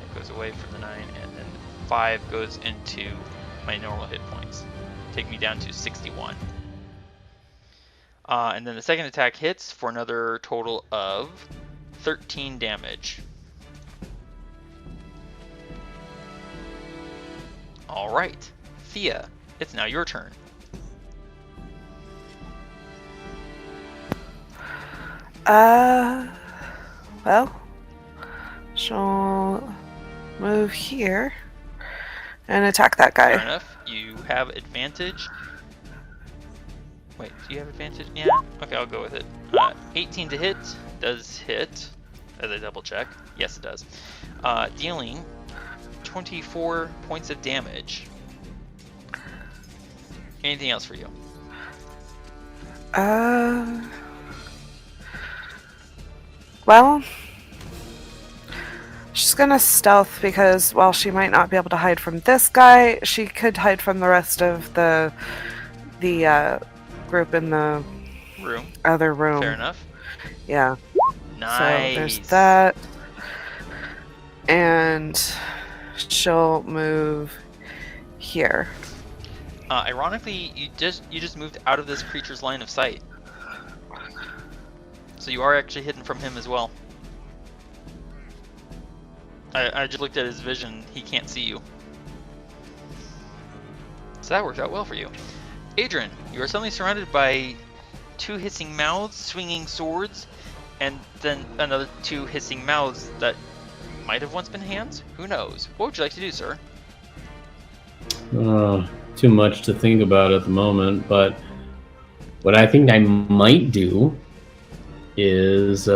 It goes away from the 9, and then 5 goes into my normal hit points. Take me down to 61. And then the second attack hits for another total of 13 damage. Alright, Thía, it's now your turn. Well, she'll move here and attack that Fair guy. enough. You have advantage. Wait, do you have advantage? Yeah. Okay, I'll go with it. 18 to hit does hit. As I double check. Yes, it does. Dealing 24 points of damage. Anything else for you? Well, she's gonna stealth because while she might not be able to hide from this guy, she could hide from the rest of the group in the Room. other room. Fair enough. Yeah. Nice. So there's that. And she'll move here. Ironically, you just moved out of this creature's line of sight. So you are actually hidden from him as well. I just looked at his vision. He can't see you. So that worked out well for you. Adran, you are suddenly surrounded by 2 hissing mouths, swinging swords, and then another 2 hissing mouths that might have once been hands? Who knows? What would you like to do, sir? Too much to think about at the moment, but what I think I might do is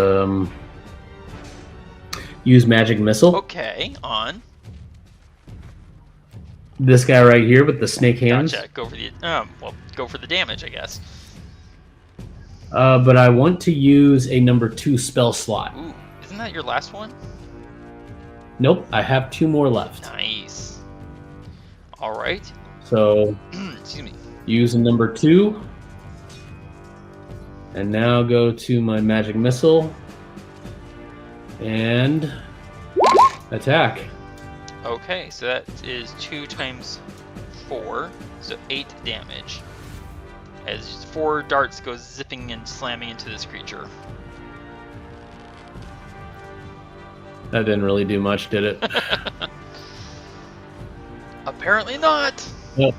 use magic missile. Okay, on. This guy right here with the snake hands. Gotcha. Go for the go for the damage, I guess. But I want to use a number 2 spell slot. Ooh, isn't that your last one? Nope, I have 2 more left. Nice. All right. So, Excuse me. use a number 2. And now go to my magic missile. And attack. Okay, so that is 2 times 4, so 8 damage. As 4 darts go zipping and slamming into this creature. That didn't really do much, did it? Apparently not. Yep.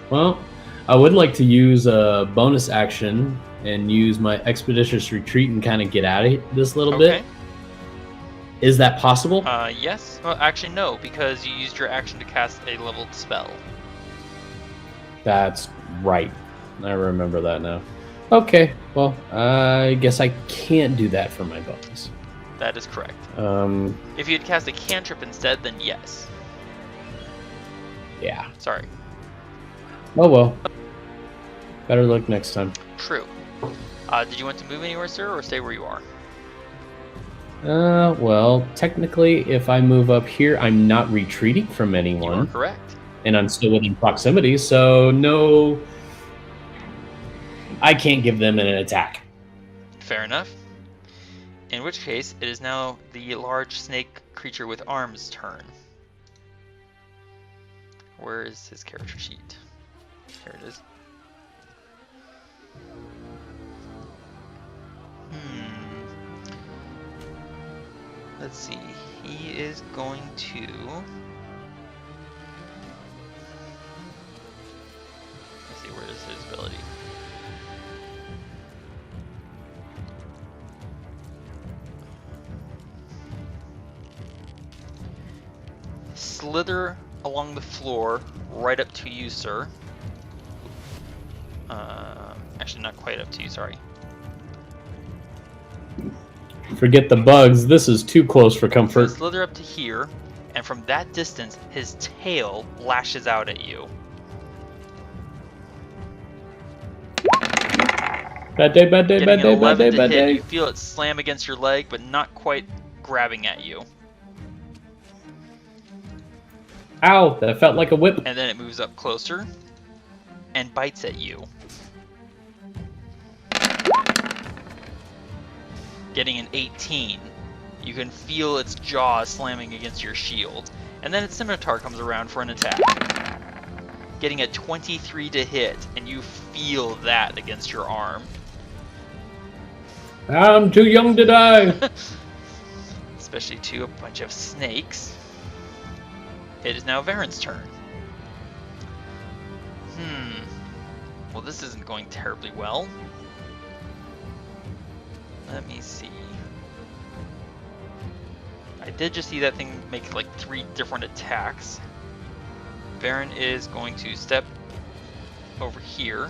Well, I would like to use a bonus action and use my expeditious retreat and kind of get out of this little bit. Is that possible? Yes. Well, actually, no, because you used your action to cast a leveled spell. That's right. I remember that now. Okay, well, I guess I can't do that for my bonus. That is correct. If you had cast a cantrip instead, then yes. Yeah. Sorry. Oh well. Better luck next time. True. Did you want to move anywhere, sir, or stay where you are? Well, technically, if I move up here, I'm not retreating from You are anyone. correct. And I'm still within proximity, so no... I can't give them an attack. Fair enough. In which case, it is now the large snake creature with arms' turn. Where is his character sheet? Here it is. Let's see. He is going to... Let's see, where is his ability? Slither along the floor right up to you, sir. Actually, not quite up to you, sorry. Forget the bugs, this is too close for So comfort. slither up to here, and from that distance, his tail lashes out at you. Bad day, bad day, Getting bad an day, bad 11 day, to bad hit, day. you feel it slam against your leg, but not quite grabbing at you. Ow, that felt like a whip. And then it moves up closer and bites at you. Getting an 18. You can feel its jaw slamming against your shield. And then its scimitar comes around for an attack. Getting a 23 to hit, and you feel that against your arm. I'm too young to die. Especially to a bunch of snakes. It is now Varin's turn. this isn't going terribly well. Let me see. I did just see that thing make like 3 different attacks. Varin is going to step over here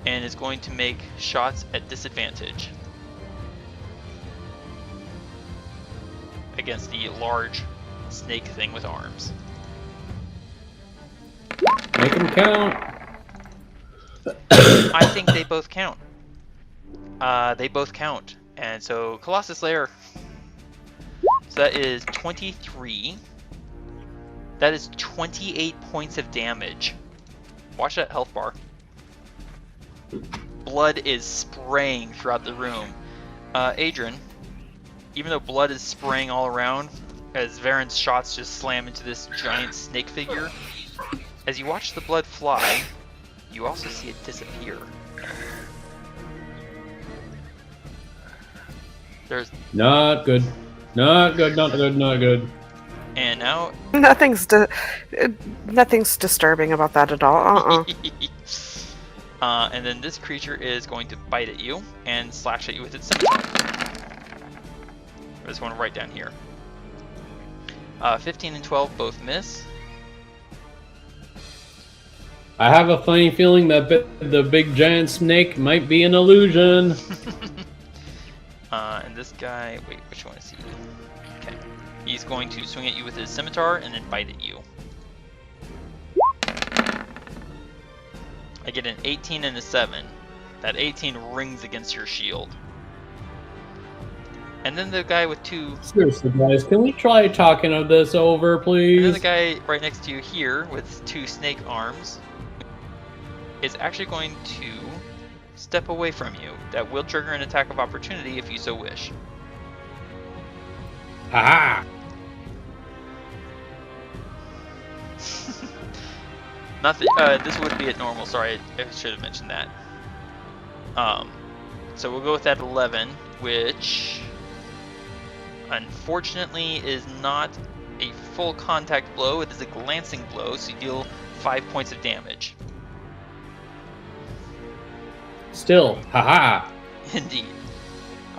and is going to make shots at disadvantage against the large snake thing with arms. Make them count. I think they both count. They both count. And so Colossus Lair. So that is 23. That is 28 points of damage. Watch that health bar. Blood is spraying throughout the room. Adran, even though blood is spraying all around, as Varin's shots just slam into this giant snake figure, as you watch the blood fly, you also see it disappear. There's Not good. Not good, not good, not good. and now Nothing's disturbing about that at all. and then this creature is going to bite at you and slash at you with its scimitar. This one right down here. 15 and 12 both miss. I have a funny feeling that the big giant snake might be an illusion. And this guy, wait, which one is he? Okay. He's going to swing at you with his scimitar and then bite at you. I get an 18 and a 7. That 18 rings against your shield. And then the guy with 2... Seriously, guys, can we try talking of this over, please? And then the guy right next to you here with 2 snake arms is actually going to step away from you. That will trigger an attack of opportunity if you so wish. Haha! Not that, this would be at normal, sorry, I should have mentioned that. So we'll go with that 11, which unfortunately is not a full contact blow, it is a glancing blow, so you deal 5 points of damage. Still, haha! Indeed.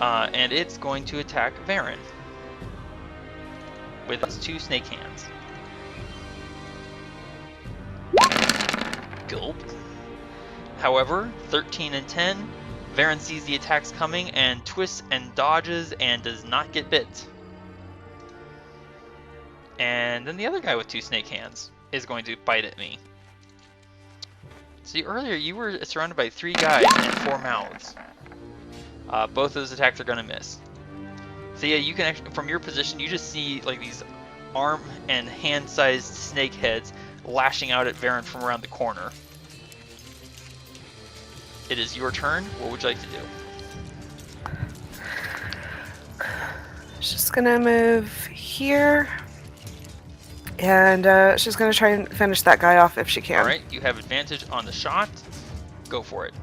And it's going to attack Varin with its 2 snake hands. Gulp. However, 13 and 10, Varin sees the attacks coming and twists and dodges and does not get bit. And then the other guy with 2 snake hands is going to bite at me. See, earlier you were surrounded by 3 guys and 4 mouths. Both of those attacks are going to miss. So yeah, you can actually, from your position, you just see like these arm and hand-sized snake heads lashing out at Varin from around the corner. It is your turn. What would you like to do? She's gonna move here. And she's gonna try and finish that guy off if she can. Alright, you have advantage on the shot. Go for it.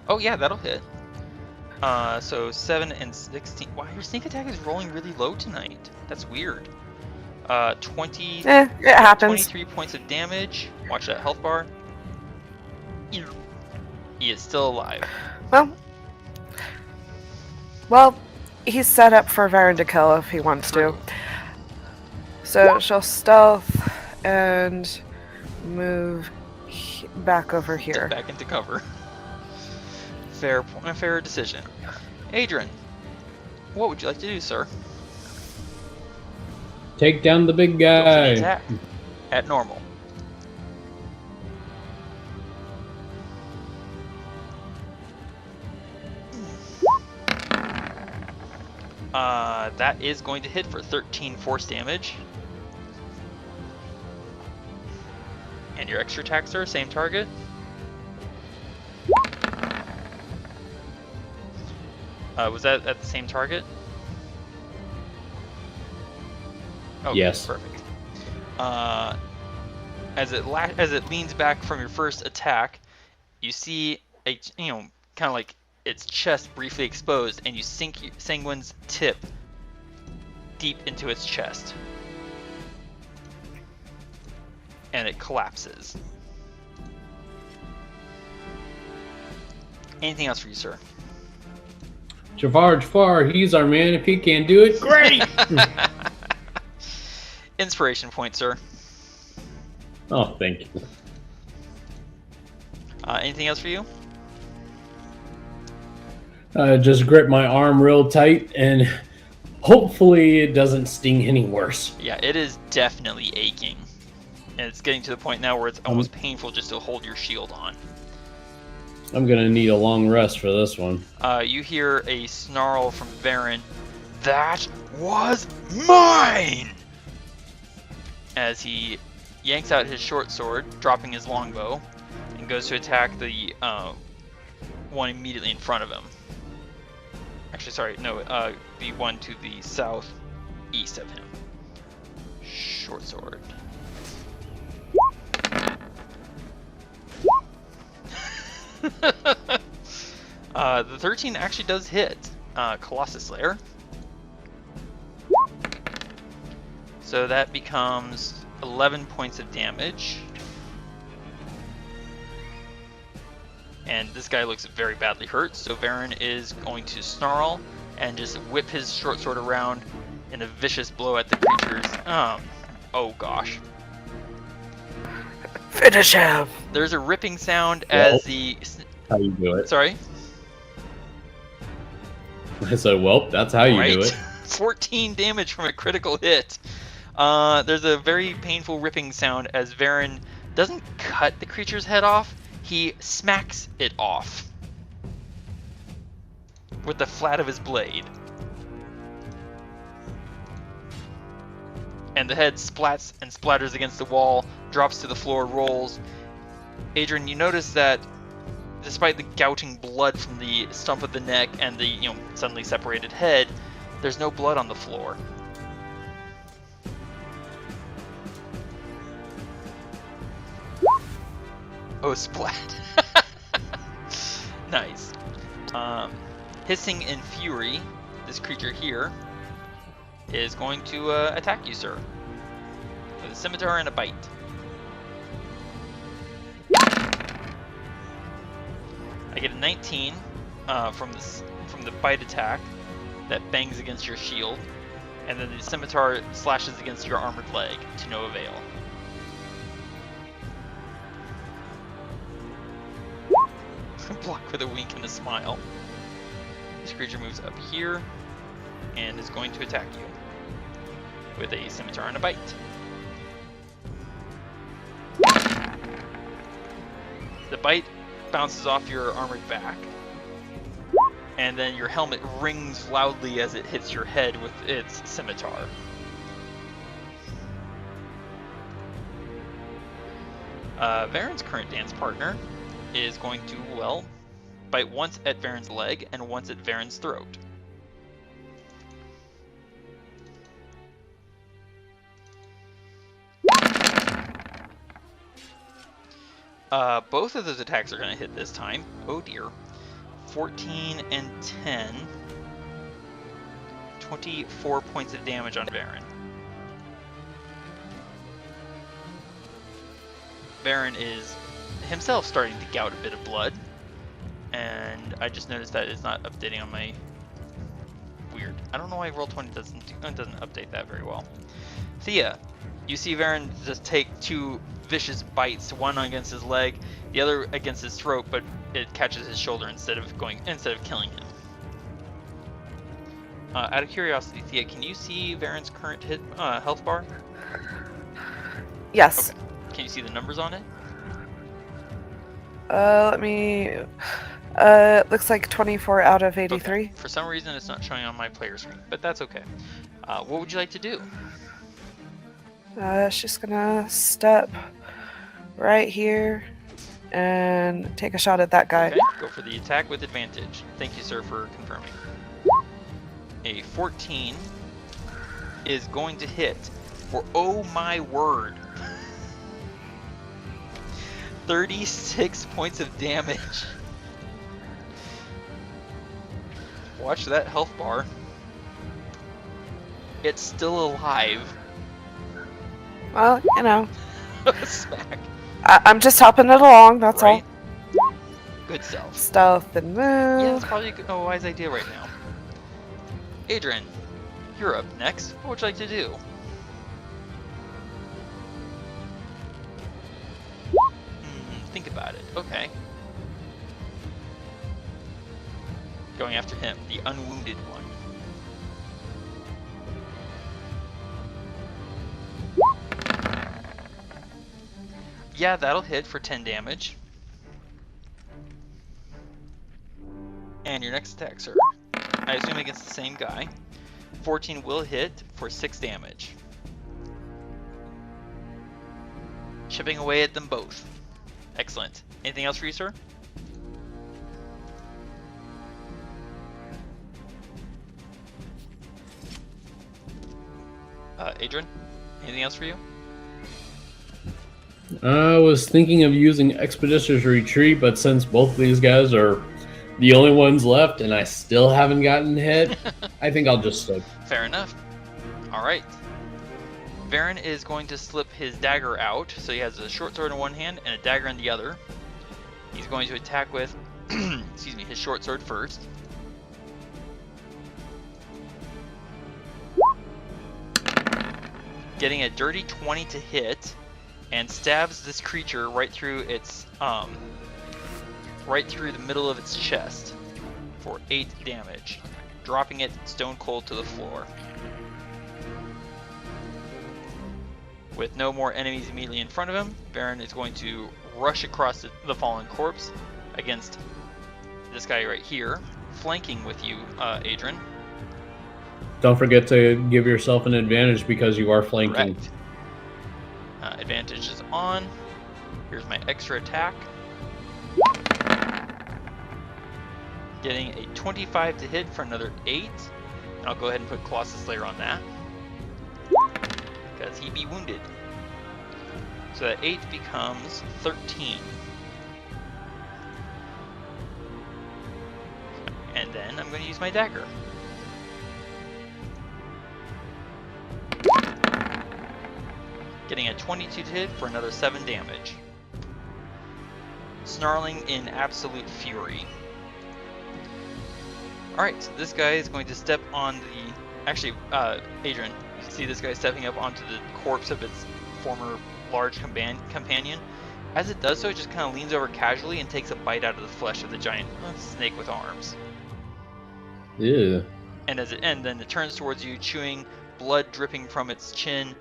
Oh yeah, that'll hit. So 7 and 16. Wow, your sneak attack is rolling really low tonight. That's weird. 20. It happens. 23 points of damage. Watch that health bar. He is still alive. Well, he's set up for Varin to kill if he wants to. So she'll stealth and move back over here. Step back into cover. Fair decision. Adran, what would you like to do, sir? Take down the big Go for the guy. attack at normal. That is going to hit for 13 force damage. And your extra attack, sir, same target. Was that at the same target? Oh, yes. Perfect. As it leans back from your first attack, you see a kind of like its chest briefly exposed, and you sink Sanguine's tip deep into its chest, and it collapses. Anything else for you, sir? Jafar, he's our man. If he can't do it, great! Inspiration point, sir. Oh, thank you. Anything else for you? Just grip my arm real tight, and hopefully it doesn't sting any worse. Yeah, it is definitely aching. And it's getting to the point now where it's almost painful just to hold your shield on. I'm gonna need a long rest for this one. You hear a snarl from Varin. That was mine! As he yanks out his short sword, dropping his longbow, and goes to attack the one immediately in front of him. Actually, sorry, no, the one to the southeast of him. Short sword. The 13 actually does hit Colossus Slayer. So that becomes 11 points of damage. And this guy looks very badly hurt, so Varin is going to snarl and just whip his short sword around in a vicious blow at the creatures. Oh gosh. Finish him! There's a ripping sound as the... How you do it? Sorry? I said, well, that's how you do it. 14 damage from a critical hit. There's a very painful ripping sound as Varin doesn't cut the creature's head off, he smacks it off with the flat of his blade. And the head splats and splatters against the wall, drops to the floor, rolls. Adran, you notice that despite the gouting blood from the stump of the neck and the suddenly separated head, there's no blood on the floor. Oh, splat. Nice. Hissing in fury, this creature here is going to attack you, sir, with a scimitar and a bite. I get a 19 from the bite attack that bangs against your shield, and then the scimitar slashes against your armored leg to no avail. Block with a wink and a smile. This creature moves up here and is going to attack you with a scimitar and a bite. The bite bounces off your armored back, and then your helmet rings loudly as it hits your head with its scimitar. Varin's current dance partner is going to, well, bite once at Varin's leg and once at Varin's throat. Both of those attacks are going to hit this time. Oh dear. 14 and 10. 24 points of damage on Varin. Varin is himself starting to gout a bit of blood, and I just noticed that it's not updating on my... Weird. I don't know why Roll20 doesn't update that very well. Thía, you see Varin just take two vicious bites, one against his leg, the other against his throat, but it catches his shoulder instead of killing him. Out of curiosity, Thía, can you see Varin's current health bar? Yes. Okay. Can you see the numbers on it? Let me... looks like 24 out of 83. Okay. For some reason, it's not showing on my player screen, but that's okay. What would you like to do? She's gonna step right here and take a shot at that guy. Okay, go for the attack with advantage. Thank you, sir, for confirming. A 14 is going to hit for, oh my word, 36 points of damage. Watch that health bar. It's still alive. Well, you know. Smack. I'm just helping it along, that's right? all. Good stealth. Stealth and move. Yeah, that's probably a wise idea right now. Adran, you're up next. What would you like to do? Think about it. Okay. Going after him, the unwounded one. Yeah, that'll hit for 10 damage. And your next attack, sir. I assume against the same guy. 14 will hit for 6 damage. Chipping away at them both. Excellent. Anything else for you, sir? Adran, anything else for you? I was thinking of using Expeditious Retreat, but since both of these guys are the only ones left and I still haven't gotten hit, I think I'll just slip. Fair enough. Alright. Varin is going to slip his dagger out, so he has a short sword in one hand and a dagger in the other. He's going to attack with excuse me, his short sword first. Getting a dirty 20 to hit, and stabs this creature right through its right through the middle of its chest for 8 damage, dropping it stone cold to the floor. With no more enemies immediately in front of him, Varin is going to rush across the fallen corpse against this guy right here, flanking with you, Adran. Don't forget to give yourself an advantage because you are flanking. Correct. Advantage is on. Here's my extra attack. Getting a 25 to hit for another 8. And I'll go ahead and put Colossus Slayer on that, because he be wounded. So that 8 becomes 13. And then I'm going to use my dagger. Getting a 22 to hit for another 7 damage. Snarling in absolute fury. Alright, so this guy is going to step on the... Actually, Adran, you can see this guy stepping up onto the corpse of its former large companion. As it does so, it just kind of leans over casually and takes a bite out of the flesh of the giant snake with arms. Yeah. And then it turns towards you, chewing blood dripping from its chin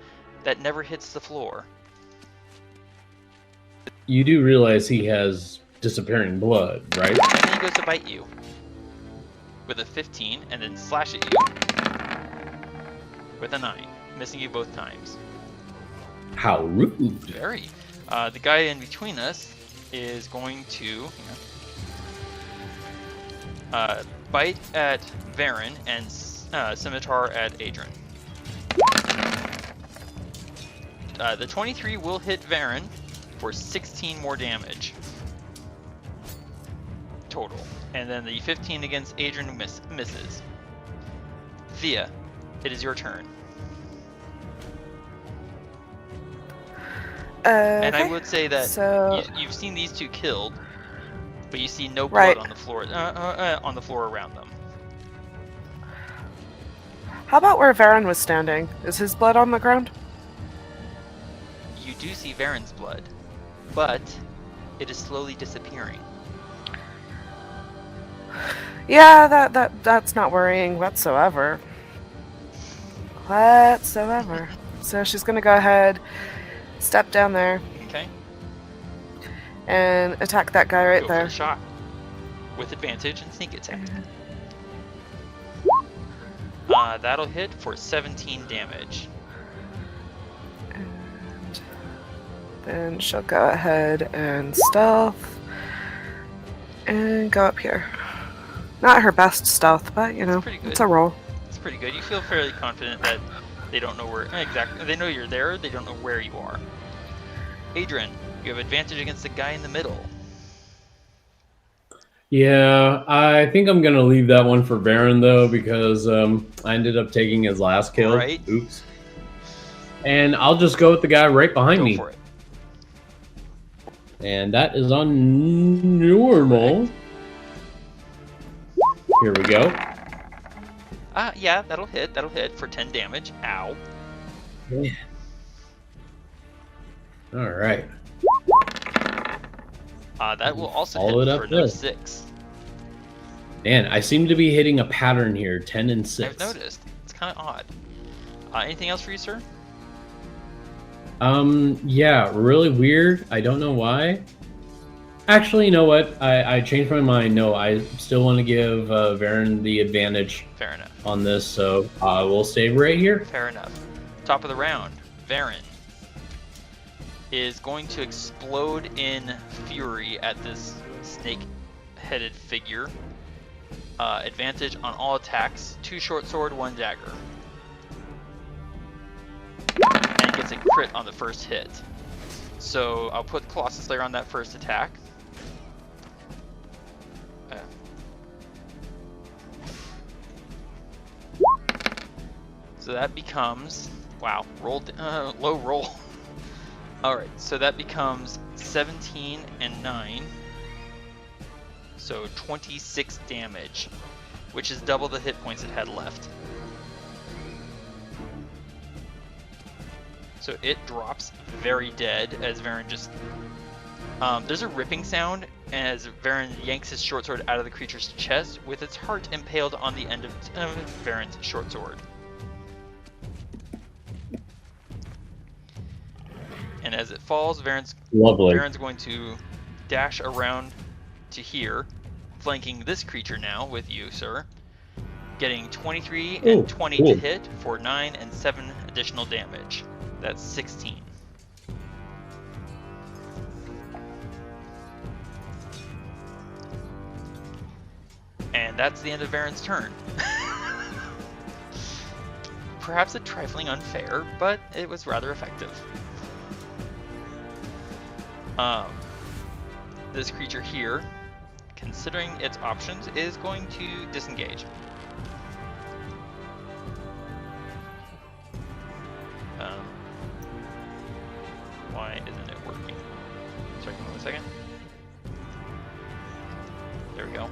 that never hits the floor. You do realize he has disappearing blood, right? And then he goes to bite you with a 15 and then slash at you with a 9, missing you both times. How rude. Very. The guy in between us is going to bite at Varin and scimitar at Adran. The 23 will hit Varin for 16 more damage total, and then the 15 against Adran misses. Thía, it is your turn. And I would say that you've seen these two killed, but you see no blood on the floor around them. How about where Varin was standing? Is his blood on the ground? You do see Varin's blood, but it is slowly disappearing. Yeah, that's not worrying whatsoever. So she's gonna go ahead, step down there, Okay. and attack that guy right Go there. for a shot with advantage and sneak attack. That'll hit for 17 damage. And then she'll go ahead and stealth and go up here. Not her best stealth, but you know, it's a roll. It's pretty good. You feel fairly confident that they don't know where exactly. They know you're there. They don't know where you are. Adran, you have advantage against the guy in the middle. Yeah, I think I'm gonna leave that one for Varin though, because I ended up taking his last kill. Right. Oops. And I'll just go with the guy right behind me. Go for it. And that is on normal. Here we go. Yeah, that'll hit. That'll hit for 10 damage. Ow. Yeah. All right. That will also Follow hit it for up another good. 6. Man, I seem to be hitting a pattern here. 10 and 6. I've noticed. It's kind of odd. Anything else for you, sir? Yeah, really weird. I don't know why. Actually, you know what? I changed my mind. No, I still want to give Varin the advantage. Fair enough. On this, so we'll stay right here. Fair enough. Top of the round, Varin is going to explode in fury at this snake-headed figure. Advantage on all attacks. 2 short sword, 1 dagger. And gets a crit on the first hit. So I'll put Colossus Slayer on that first attack. So that becomes, wow, low roll. Alright, so that becomes 17 and 9. So 26 damage, which is double the hit points it had left. So it drops very dead as Varin just... there's a ripping sound as Varin yanks his short sword out of the creature's chest with its heart impaled on the end of Varin's short sword. And as it falls, Varin's going to dash around to here, flanking this creature now with you, sir. Getting 23 and 20 to hit for 9 and 7 additional damage. That's 16. And that's the end of Varin's turn. Perhaps a trifling unfair, but it was rather effective. This creature here, considering its options, is going to disengage. Why isn't it working? Sorry, give me 1 second. There we go.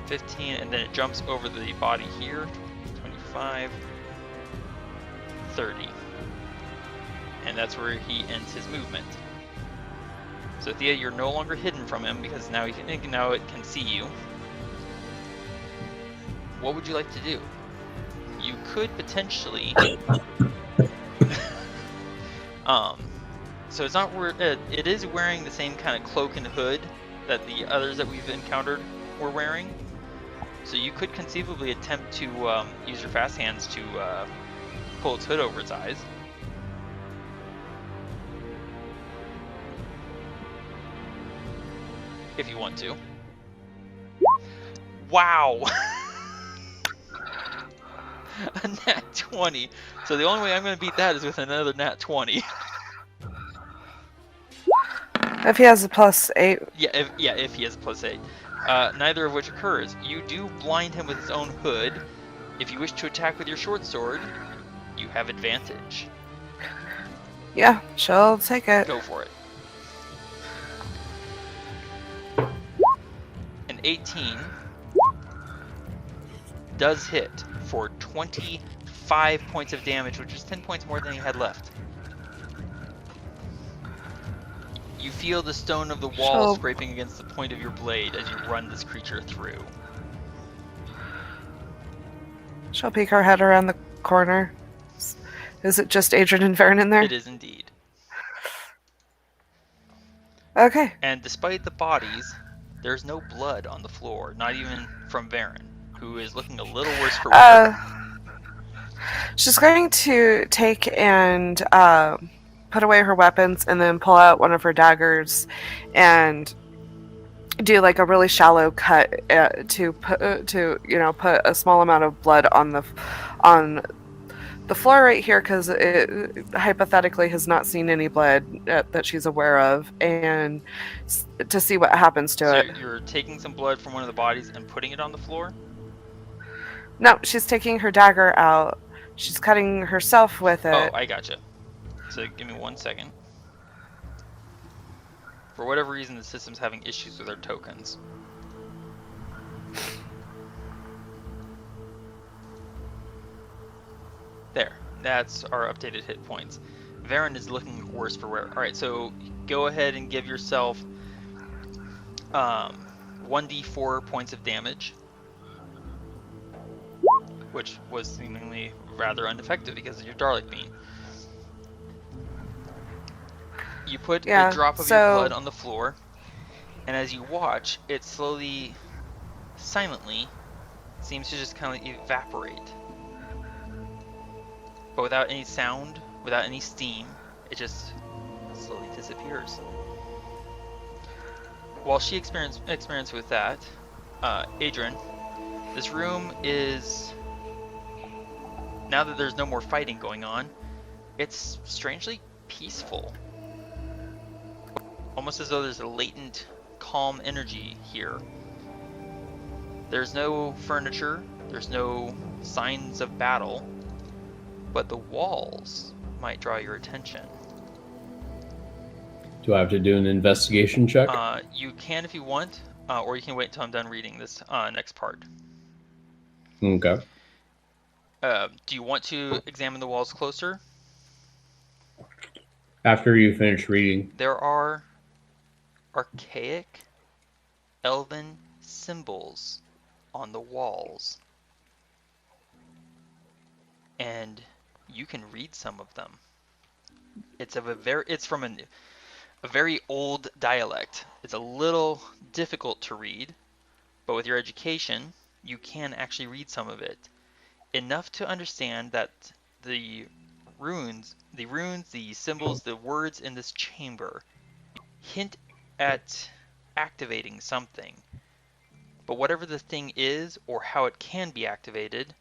15, and then it jumps over the body here. 25, 30. And that's where he ends his movement. So Thea, you're no longer hidden from him because now it can see you. What would you like to do? You could potentially so it's not it is wearing the same kind of cloak and hood that the others that we've encountered were wearing. So you could conceivably attempt to use your fast hands to pull its hood over its eyes. If you want to. Wow! A nat 20. So the only way I'm going to beat that is with another nat 20. If he has a +8. Yeah, if he has a +8. Neither of which occurs. You do blind him with his own hood. If you wish to attack with your short sword, you have advantage. Yeah, she'll take it. Go for it. An 18 does hit for 25 points of damage, which is 10 points more than he had left. You feel the stone of the wall scraping against the point of your blade as you run this creature through. She'll peek her head around the corner. Is it just Adran and Varin in there? It is indeed. Okay. And despite the bodies, there's no blood on the floor, not even from Varin, who is looking a little worse for wear. She's going to take and put away her weapons and then pull out one of her daggers and do like a really shallow cut to put a small amount of blood on the floor right here, because it hypothetically has not seen any blood that she's aware of, and to see what happens to it. So you're taking some blood from one of the bodies and putting it on the floor? No, she's taking her dagger out. She's cutting herself with it. Oh, I gotcha. So give me 1 second. For whatever reason, the system's having issues with their tokens. There. That's our updated hit points. Varin is looking worse for wear. Alright, so go ahead and give yourself 1d4 points of damage, which was seemingly rather ineffective because of your Dalek Bean. You put a drop of your blood on the floor, and as you watch, it slowly, silently, seems to just kind of evaporate. But without any sound, without any steam, it just slowly disappears. While she experienced with that, Adran, this room is, now that there's no more fighting going on, it's strangely peaceful. Almost as though there's a latent, calm energy here. There's no furniture, there's no signs of battle, but the walls might draw your attention. Do I have to do an investigation check? You can if you want, or you can wait until I'm done reading this next part. Okay. Do you want to examine the walls closer? After you finish reading. There are archaic, elven symbols on the walls. And you can read some of them. It's from a very old dialect. It's a little difficult to read, but with your education, you can actually read some of it. Enough to understand that the runes, the symbols, the words in this chamber hint at activating something. But whatever the thing is, or how it can be activated,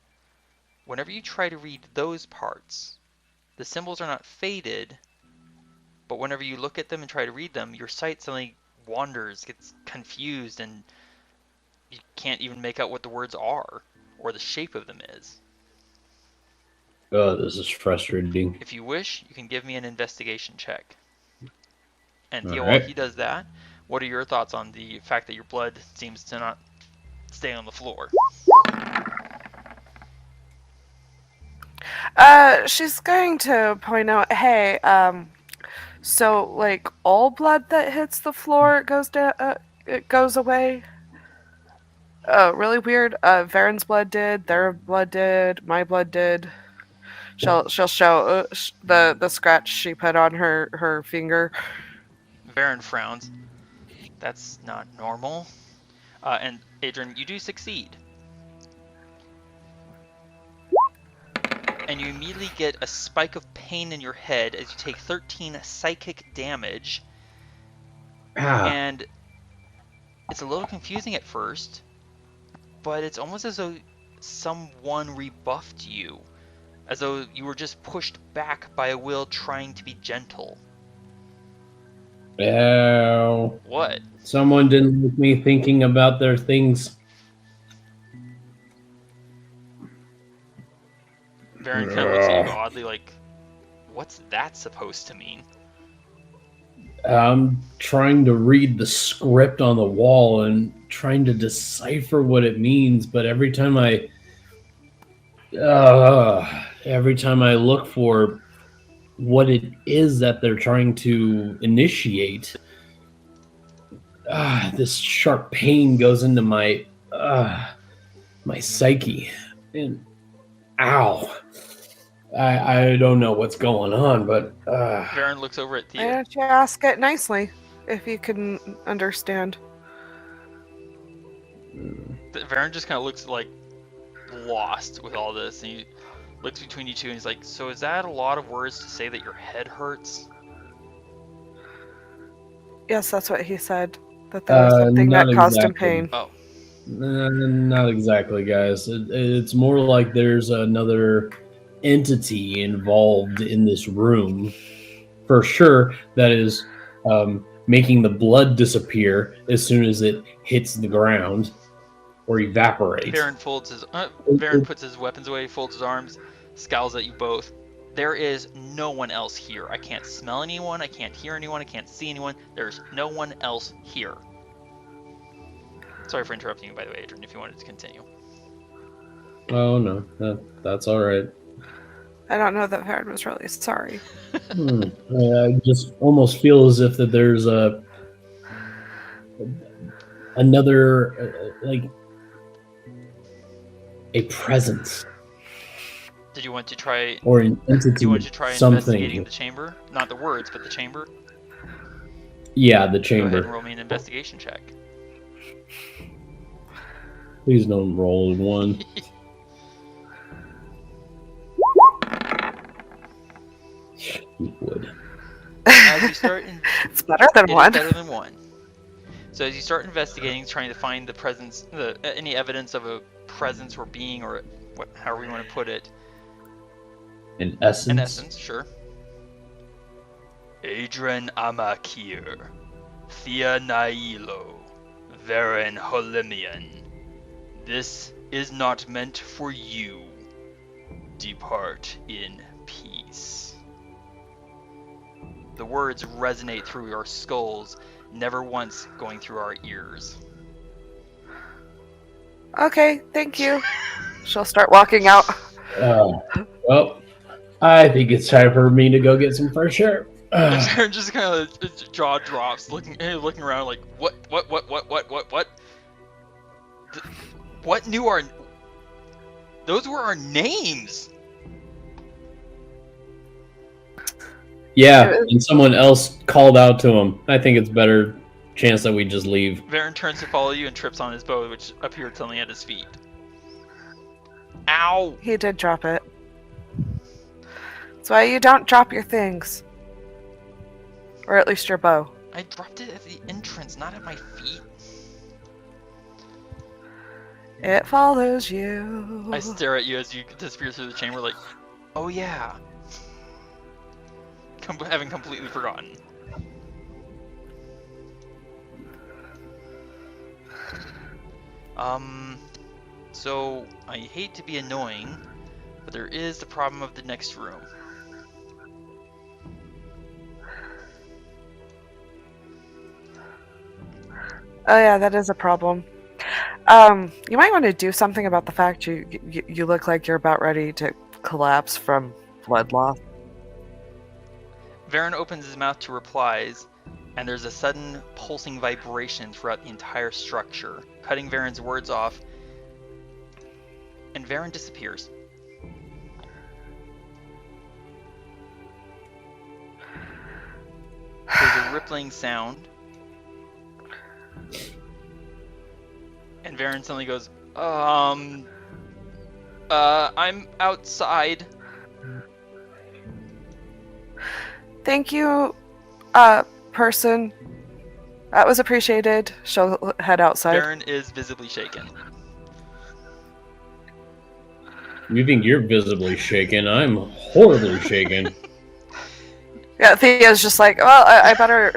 whenever you try to read those parts, the symbols are not faded, but whenever you look at them and try to read them, your sight suddenly wanders, gets confused, and you can't even make out what the words are, or the shape of them is. Oh, this is frustrating. If you wish, you can give me an investigation check. And Thía, All while right. he does that, what are your thoughts on the fact that your blood seems to not stay on the floor? She's going to point out, hey, so like all blood that hits the floor it goes away. Really weird. Varen's blood did, their blood did, my blood did. She'll show the scratch she put on her finger. Varin frowns. That's not normal. And Adran, you do succeed. And you immediately get a spike of pain in your head as you take 13 psychic damage. And it's a little confusing at first, but it's almost as though someone rebuffed you. As though you were just pushed back by a will trying to be gentle. Oh. What? Someone didn't like me thinking about their things. Varin kind of looks at you oddly like, what's that supposed to mean? I'm trying to read the script on the wall and trying to decipher what it means, but every time I look for what it is that they're trying to initiate, this sharp pain goes into my psyche, and ow. I don't know what's going on, but Varin looks over at Thía. Why don't you ask it nicely, if you can understand? Varin just kind of looks like lost with all this, and he looks between you two and he's like, so is that a lot of words to say that your head hurts? Yes, that's what he said. That there was something that caused him pain. Oh. Not exactly, guys. It's more like there's another entity involved in this room, for sure, that is making the blood disappear as soon as it hits the ground or evaporates. Varin puts his weapons away, folds his arms, scowls at you both. There is no one else here. I can't smell anyone. I can't hear anyone. I can't see anyone. There's no one else here. Sorry for interrupting you, by the way, Adran, if you wanted to continue. Oh no, that's all right. I don't know that Varin was really sorry. I just almost feel as if that there's another like a presence Did you want to try? or an entity. Do you want to try investigating the chamber? Not the words, but the chamber. Yeah, the Go chamber. ahead and roll me an investigation check. Please don't roll a 1. You would. As you start, It's better than it one. is better than 1. So as you start investigating, trying to find the presence, any evidence of a presence or being, or however you want to put it. In essence. An essence, sure. Adran Amakir, Thía Nailo, Varin Holimian. This is not meant for you. Depart in peace. The words resonate through our skulls, never once going through our ears. Okay, thank you. She'll start walking out. Well, I think it's time for me to go get some fresh air. Just kind of jaw drops, looking around like, what? What knew our? Those were our names. Yeah, and someone else called out to him. I think it's better chance that we just leave. Varin turns to follow you and trips on his bow, which appeared suddenly at his feet. Ow! He did drop it. That's why you don't drop your things. Or at least your bow. I dropped it at the entrance, not at my feet. It follows you. I stare at you as you disappear through the chamber like, oh yeah. Having completely forgotten. So, I hate to be annoying, but there is the problem of the next room. Oh yeah, that is a problem. You might want to do something about the fact you look like you're about ready to collapse from blood loss. Varin opens his mouth to replies, and there's a sudden pulsing vibration throughout the entire structure, cutting Varin's words off, and Varin disappears. There's a rippling sound, and Varin suddenly goes, I'm outside. Thank you, person. That was appreciated. She'll head outside. Varin is visibly shaken. You think you're visibly shaken? I'm horribly shaken. Yeah, Thea's just like, well, I better,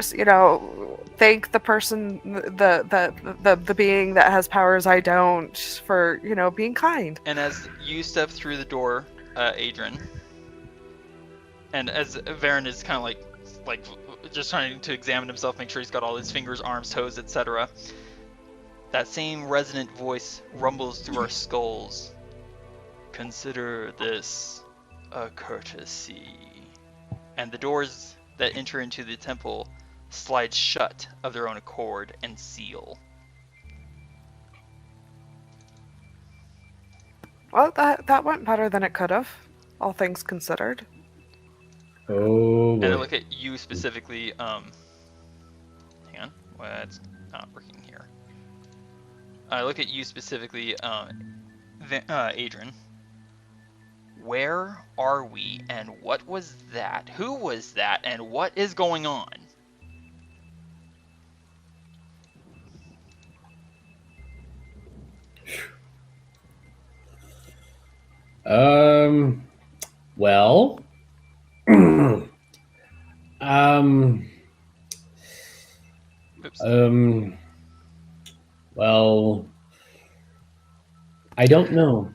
thank the person, the being that has powers I don't, for, being kind. And as you step through the door, Adran, and as Varin is kind of like just trying to examine himself, make sure he's got all his fingers, arms, toes, etc., that same resonant voice rumbles through our skulls. Consider this a courtesy. And the doors that enter into the temple slide shut of their own accord and seal. Well, that went better than it could have, all things considered. Oh, boy. And I look at you specifically, hang on, what's not working here? I look at you specifically, Adran. Where are we, and what was that? Who was that, and what is going on? Well, Oops. well, I don't know.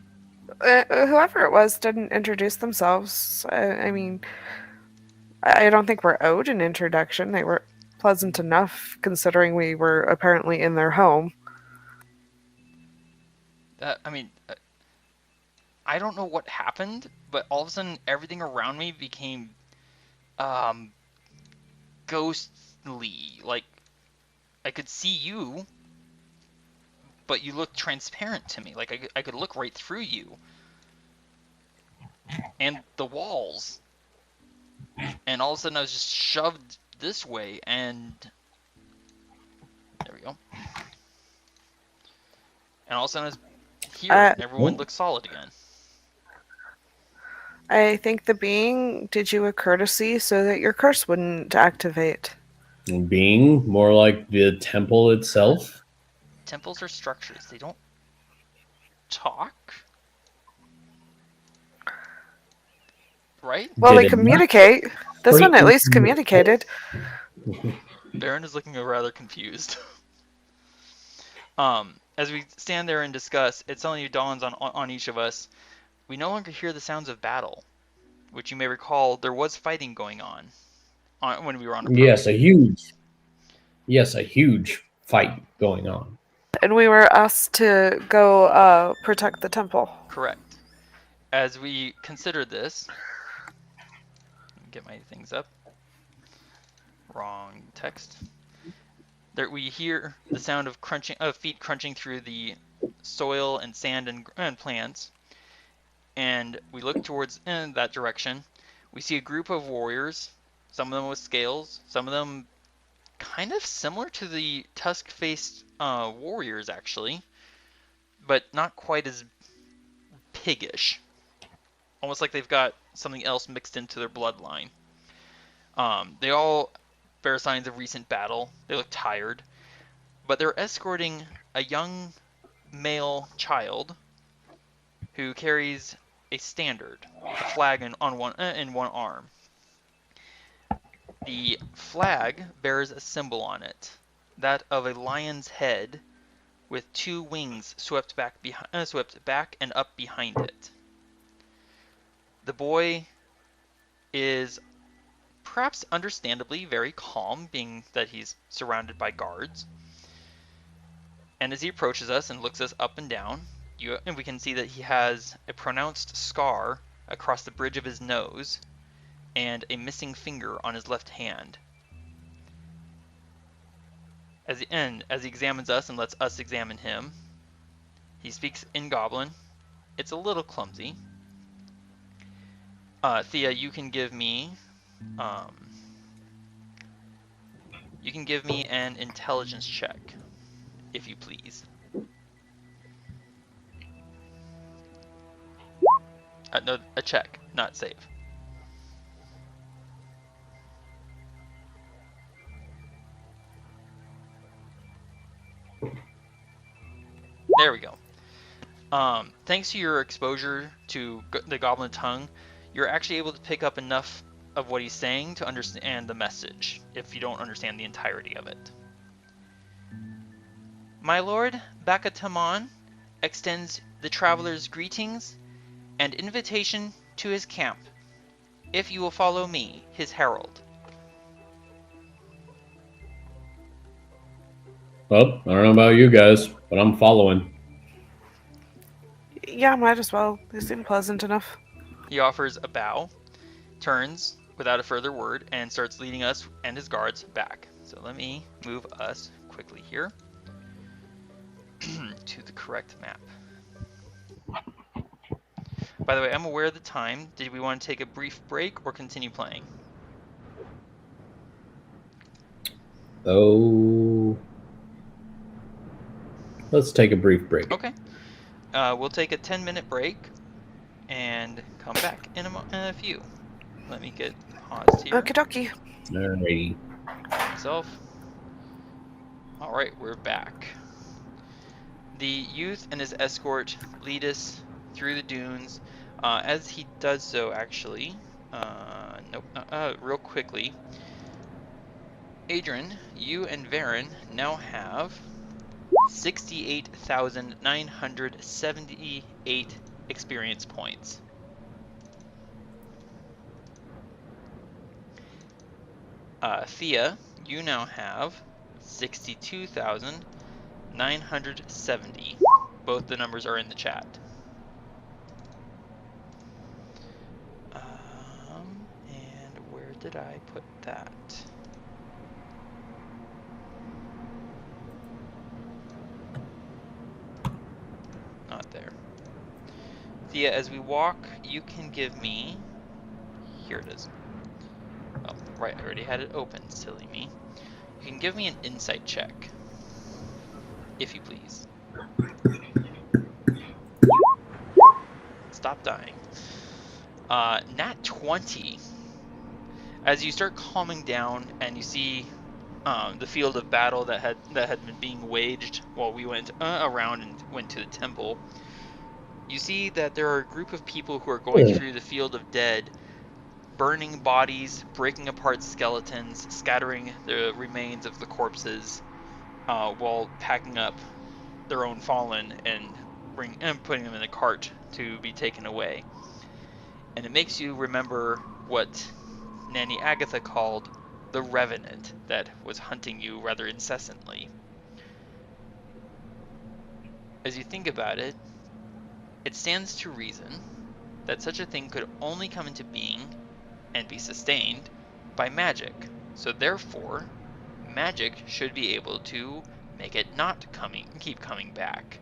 Whoever it was didn't introduce themselves. I mean, I don't think we're owed an introduction. They were pleasant enough considering we were apparently in their home. I mean, I don't know what happened, but all of a sudden everything around me became ghostly. Like, I could see you, but you looked transparent to me. Like, I could look right through you. And the walls. And all of a sudden I was just shoved this way, and there we go. And all of a sudden I was here, and everyone looks solid again. I think the being did you a courtesy so that your curse wouldn't activate. Being more like the temple itself. Temples are structures. They don't talk. Right? Well, they communicate. This one at least communicated. Varin is looking rather confused. As we stand there and discuss, it suddenly dawns on each of us. We no longer hear the sounds of battle, which you may recall there was fighting going on when we were on. Yes, a huge fight going on. And we were asked to go protect the temple. Correct. As we consider this, get my things up. Wrong text. There we hear the sound of feet crunching through the soil and sand and plants, and we look towards that direction. We see a group of warriors, some of them with scales, some of them kind of similar to the tusk-faced warriors actually, but not quite as piggish. Almost like they've got something else mixed into their bloodline. They all bear signs of recent battle. They look tired, but they're escorting a young male child who carries a standard, a flag in one arm. The flag bears a symbol on it, that of a lion's head with two wings swept back and up behind it. The boy is perhaps understandably very calm, being that he's surrounded by guards. And as he approaches us and looks us up and down, we can see that he has a pronounced scar across the bridge of his nose and a missing finger on his left hand. As he examines us and lets us examine him, he speaks in Goblin. It's a little clumsy. Thea, you can give me an intelligence check, if you please. No, a check, not save. There we go. Thanks to your exposure to the goblin tongue, you're actually able to pick up enough of what he's saying to understand the message, if you don't understand the entirety of it. My lord, Bakataman extends the traveler's greetings and invitation to his camp, if you will follow me, his herald. Well, I don't know about you guys, but I'm following. Yeah, might as well. They seem pleasant enough. He offers a bow, turns without a further word, and starts leading us and his guards back. So let me move us quickly here to the correct map. By the way, I'm aware of the time. Did we want to take a brief break or continue playing? Oh, let's take a brief break. Okay. We'll take a 10-minute break and come back in a few. Let me get paused here. Okie dokie. Alrighty. Myself. Alright, we're back. The youth and his escort lead us through the dunes. As he does so, actually, real quickly, Adran, you and Varin now have 68,978 experience points. Thea, you now have 62,970. Both the numbers are in the chat. And where did I put that? Not there. Thea, as we walk, you can give me... Here it is. Oh, right, I already had it open, silly me. You can give me an insight check, if you please. Stop dying. Nat 20. As you start calming down and you see the field of battle that had been being waged while we went around and went to the temple, you see that there are a group of people who are going through the field of dead, burning bodies, breaking apart skeletons, scattering the remains of the corpses, while packing up their own fallen and putting them in a cart to be taken away. And it makes you remember what Nanny Agatha called the Revenant that was hunting you rather incessantly. As you think about it, it stands to reason that such a thing could only come into being and be sustained by magic. So therefore, magic should be able to make it not keep coming back.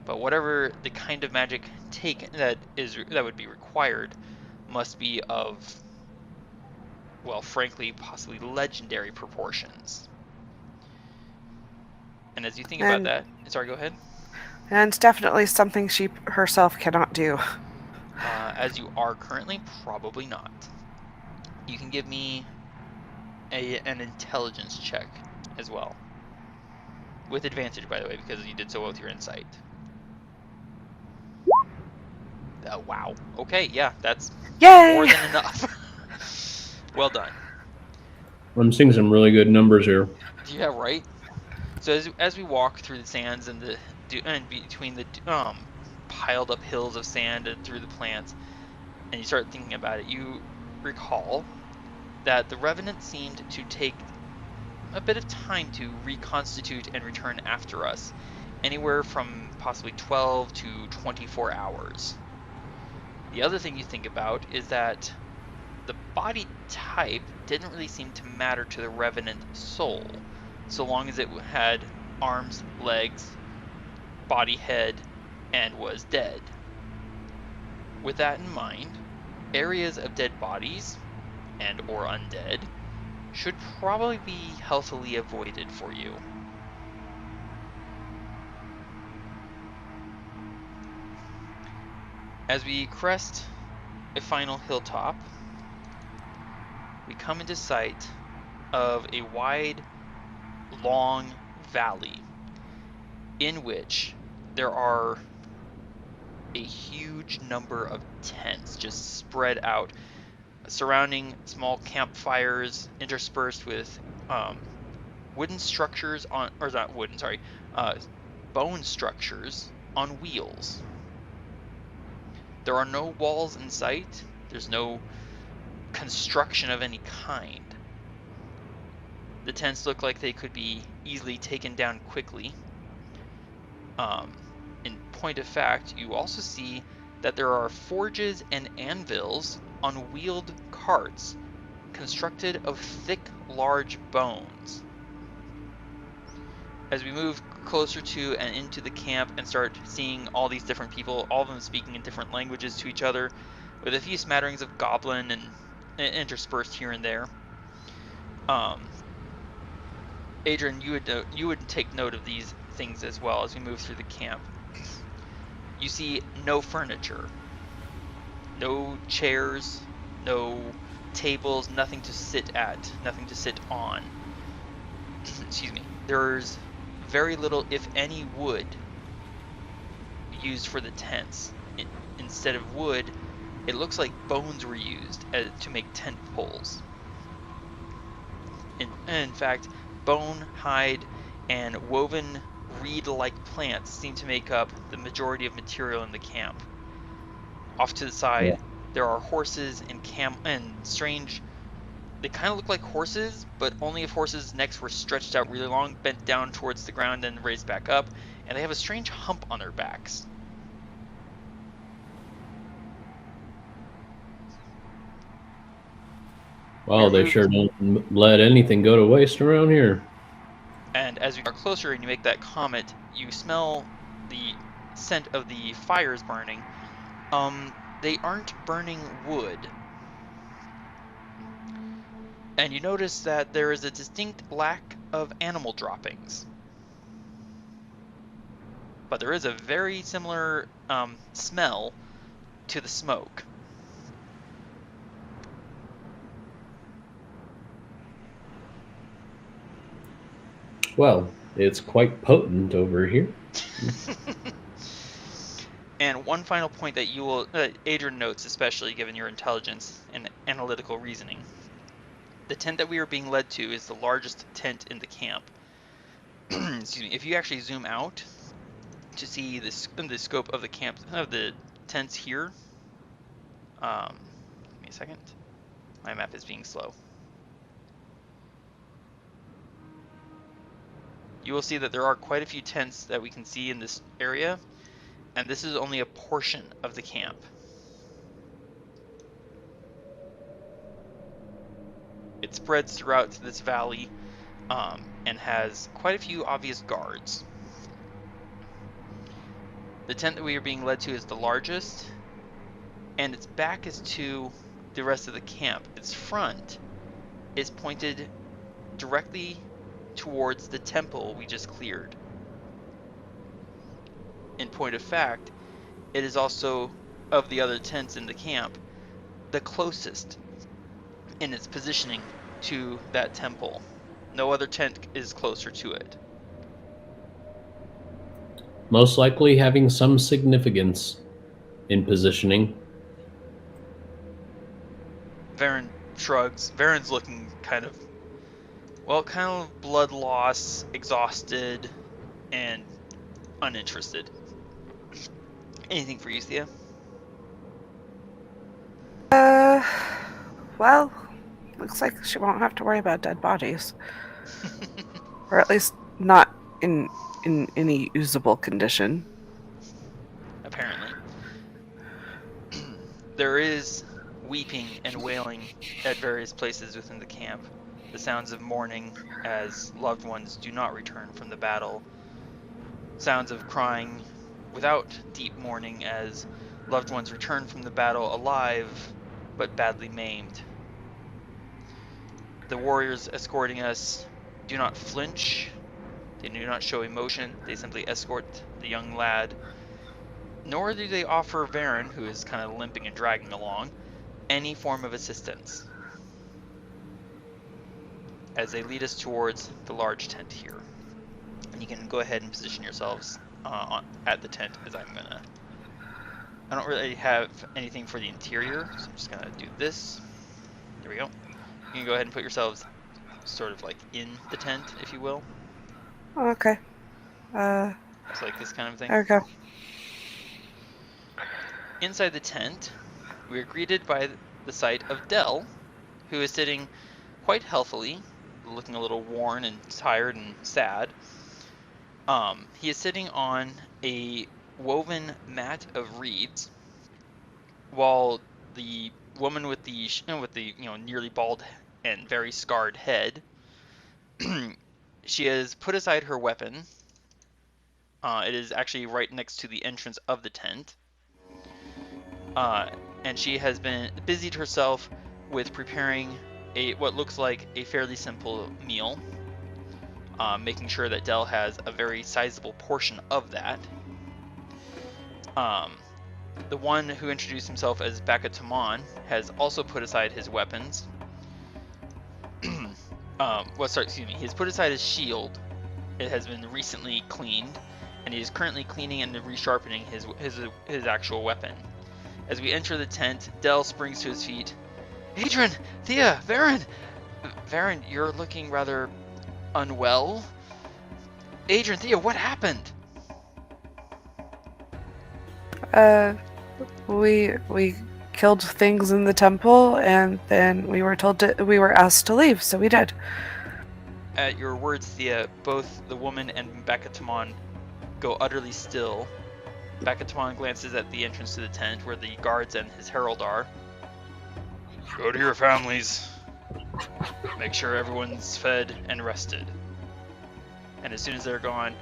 But whatever the kind of magic that would be required must be of, well, frankly, possibly legendary proportions. And as you think about that, sorry, go ahead. And it's definitely something she herself cannot do. As you are currently, probably not. You can give me an intelligence check as well. With advantage, by the way, because you did so well with your insight. Wow. Okay, yeah, that's more than enough. Well done. I'm seeing some really good numbers here. Yeah, right. So as we walk through the sands and between the piled up hills of sand and through the plants, and you start thinking about it, you recall that the Revenant seemed to take a bit of time to reconstitute and return after us, anywhere from possibly 12 to 24 hours. The other thing you think about is that the body type didn't really seem to matter to the Revenant soul, so long as it had arms, legs, body, head, and was dead. With that in mind, areas of dead bodies and or undead should probably be healthily avoided for you. As we crest a final hilltop, we come into sight of a wide, long valley in which there are a huge number of tents just spread out, surrounding small campfires interspersed with wooden structures bone structures on wheels. There are no walls in sight. There's no construction of any kind. The tents look like they could be easily taken down quickly. In point of fact, you also see that there are forges and anvils on wheeled carts constructed of thick, large bones. As we move closer to and into the camp and start seeing all these different people, all of them speaking in different languages to each other, with a few smatterings of Goblin and interspersed here and there. Adran, you would take note of these things as well as we move through the camp. You see no furniture, no chairs, no tables, nothing to sit at, nothing to sit on. Excuse me. There's very little, if any, wood used for the tents. Instead of wood, it looks like bones were used to make tent poles. In fact, bone, hide, and woven reed-like plants seem to make up the majority of material in the camp. Off to the side, Yeah. there are horses and strange. They kind of look like horses, but only if horses' necks were stretched out really long, bent down towards the ground, and raised back up, and they have a strange hump on their backs. Well, they sure don't let anything go to waste around here. And as we are closer and you make that comment, you smell the scent of the fires burning. They aren't burning wood. And you notice that there is a distinct lack of animal droppings. But there is a very similar smell to the smoke. Well, it's quite potent over here. And one final point that Adran notes, especially given your intelligence and analytical reasoning. The tent that we are being led to is the largest tent in the camp. Excuse me. If you actually zoom out to see the scope of the tents here. Give me a second. My map is being slow. You will see that there are quite a few tents that we can see in this area, and this is only a portion of the camp. It spreads throughout this valley and has quite a few obvious guards. The tent that we are being led to is the largest, and its back is to the rest of the camp. Its front is pointed directly towards the temple we just cleared. In point of fact, it is also, of the other tents in the camp, the closest in its positioning to that temple. No other tent is closer to it. Most likely having some significance in positioning. Varin shrugs. Varin's looking kind of blood loss, exhausted, and uninterested. Anything for you, Thía? Well, looks like she won't have to worry about dead bodies. Or at least not in any usable condition. Apparently. There is weeping and wailing at various places within the camp. The sounds of mourning as loved ones do not return from the battle. Sounds of crying without deep mourning as loved ones return from the battle alive but badly maimed. The warriors escorting us do not flinch. They do not show emotion. They simply escort the young lad. Nor do they offer Varin, who is kind of limping and dragging along, any form of assistance, as they lead us towards the large tent here. And you can go ahead and position yourselves at the tent, as I'm gonna. I don't really have anything for the interior, so I'm just gonna do this. There we go. You can go ahead and put yourselves sort of like in the tent, if you will. Oh, okay. It's like this kind of thing. There we go. Inside the tent, we are greeted by the sight of Del, who is sitting quite healthily, looking a little worn and tired and sad. He is sitting on a woven mat of reeds, while the woman with the nearly bald and very scarred head, she has put aside her weapon. It is actually right next to the entrance of the tent. And she has been busied herself with preparing what looks like a fairly simple meal, making sure that Del has a very sizable portion of that. The one who introduced himself as Baka Taman has also put aside his weapons. He's put aside his shield. It has been recently cleaned, and he is currently cleaning and resharpening his actual weapon. As we enter the tent, Del springs to his feet. Adran! Thía! Varin! Varin, you're looking rather unwell. Adran, Thía, what happened? We killed things in the temple, and then we were asked to leave, so we did. At your words, Thea, both the woman and Bakatamon go utterly still. Bakatamon glances at the entrance to the tent where the guards and his herald are. Go to your families. Make sure everyone's fed and rested. And as soon as they're gone,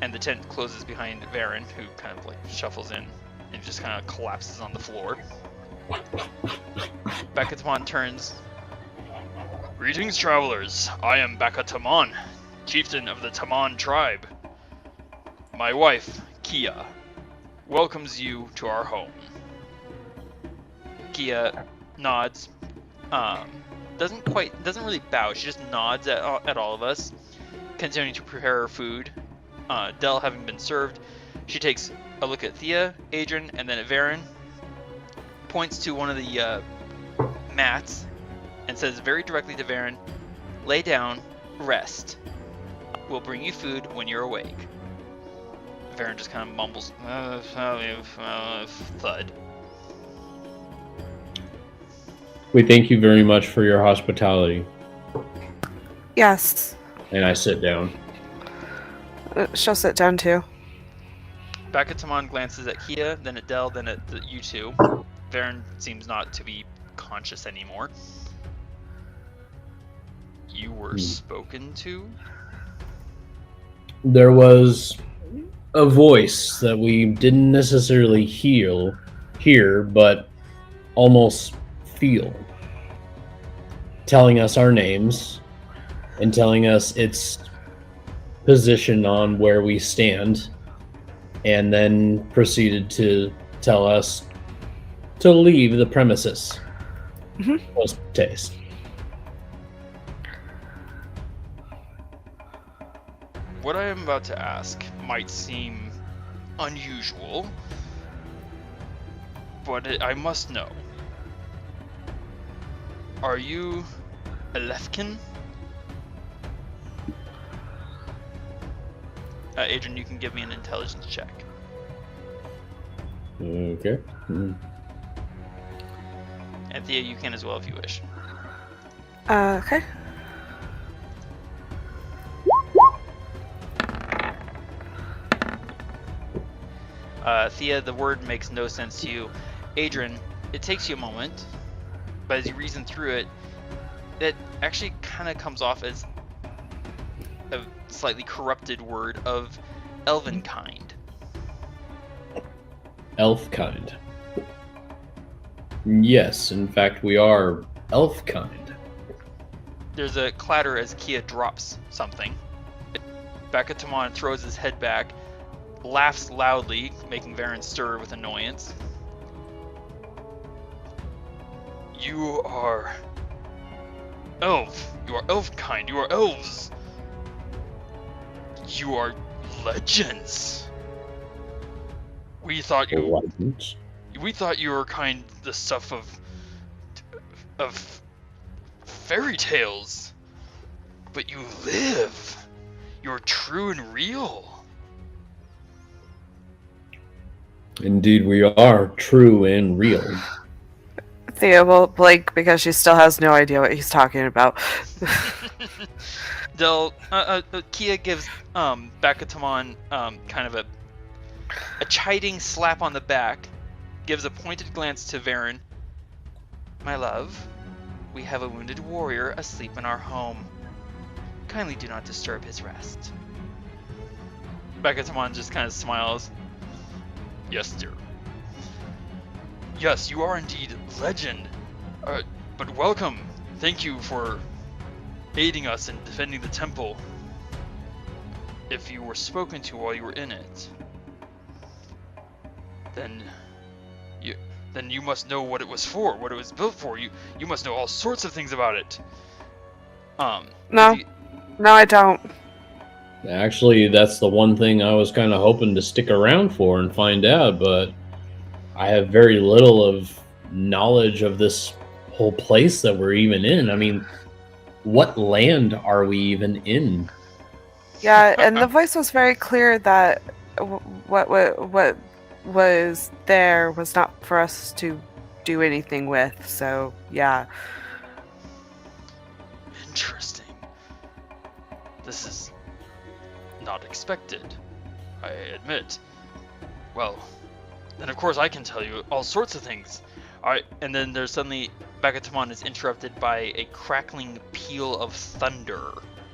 and the tent closes behind Varin, who kind of like shuffles in and just kind of collapses on the floor, Bakatamon turns. Greetings, travelers. I am Bakatamon, chieftain of the Taman tribe. My wife, Thía, welcomes you to our home. Thía nods. Doesn't really bow. She just nods at all of us, continuing to prepare her food. Del having been served, she takes a look at Thea, Adran, and then at Varin, points to one of the mats, and says very directly to Varin, "Lay down, rest. We'll bring you food when you're awake." Varin just kind of mumbles, thud. We thank you very much for your hospitality. Yes. And I sit down. She'll sit down too. Bakatamon glances at Thea, then at Del, then at you two. Varin seems not to be conscious anymore. You were spoken to? There was a voice that we didn't necessarily hear, but almost feel, telling us our names and telling us its position on where we stand, and then proceeded to tell us to leave the premises. Post taste. What I am about to ask might seem unusual, but I must know. Are you a Lefkin? Adran, you can give me an intelligence check. Okay. And Thea, you can as well if you wish. Okay. Thea, the word makes no sense to you. Adran, it takes you a moment, but as you reason through it, it actually kind of comes off as a slightly corrupted word of elven kind. Elf kind. Yes, in fact, we are elf kind. There's a clatter as Thea drops something. Bakatamon throws his head back, laughs loudly, making Varin stir with annoyance. You are elf. You are elf kind. You are elves. You are legends. We thought you were kind of the stuff of fairy tales, but you live. You're true and real. Indeed, we are true and real. Thea will blink because she still has no idea what he's talking about. Thea gives Bakatamon kind of a chiding slap on the back, gives a pointed glance to Varin. My love, we have a wounded warrior asleep in our home. Kindly do not disturb his rest. Bakatamon just kind of smiles. Yes, dear. Yes, you are indeed legend. But welcome. Thank you for aiding us in defending the temple. If you were spoken to while you were in it, then you must know what it was for, what it was built for. You must know all sorts of things about it. No, I don't. Actually, that's the one thing I was kind of hoping to stick around for and find out, but I have very little of knowledge of this whole place that we're even in. I mean, what land are we even in? Yeah, and the voice was very clear that what was there was not for us to do anything with, so yeah. Interesting. This is not expected, I admit. Well, then of course I can tell you all sorts of things. Alright, and then there's suddenly Bakatamon is interrupted by a crackling peal of thunder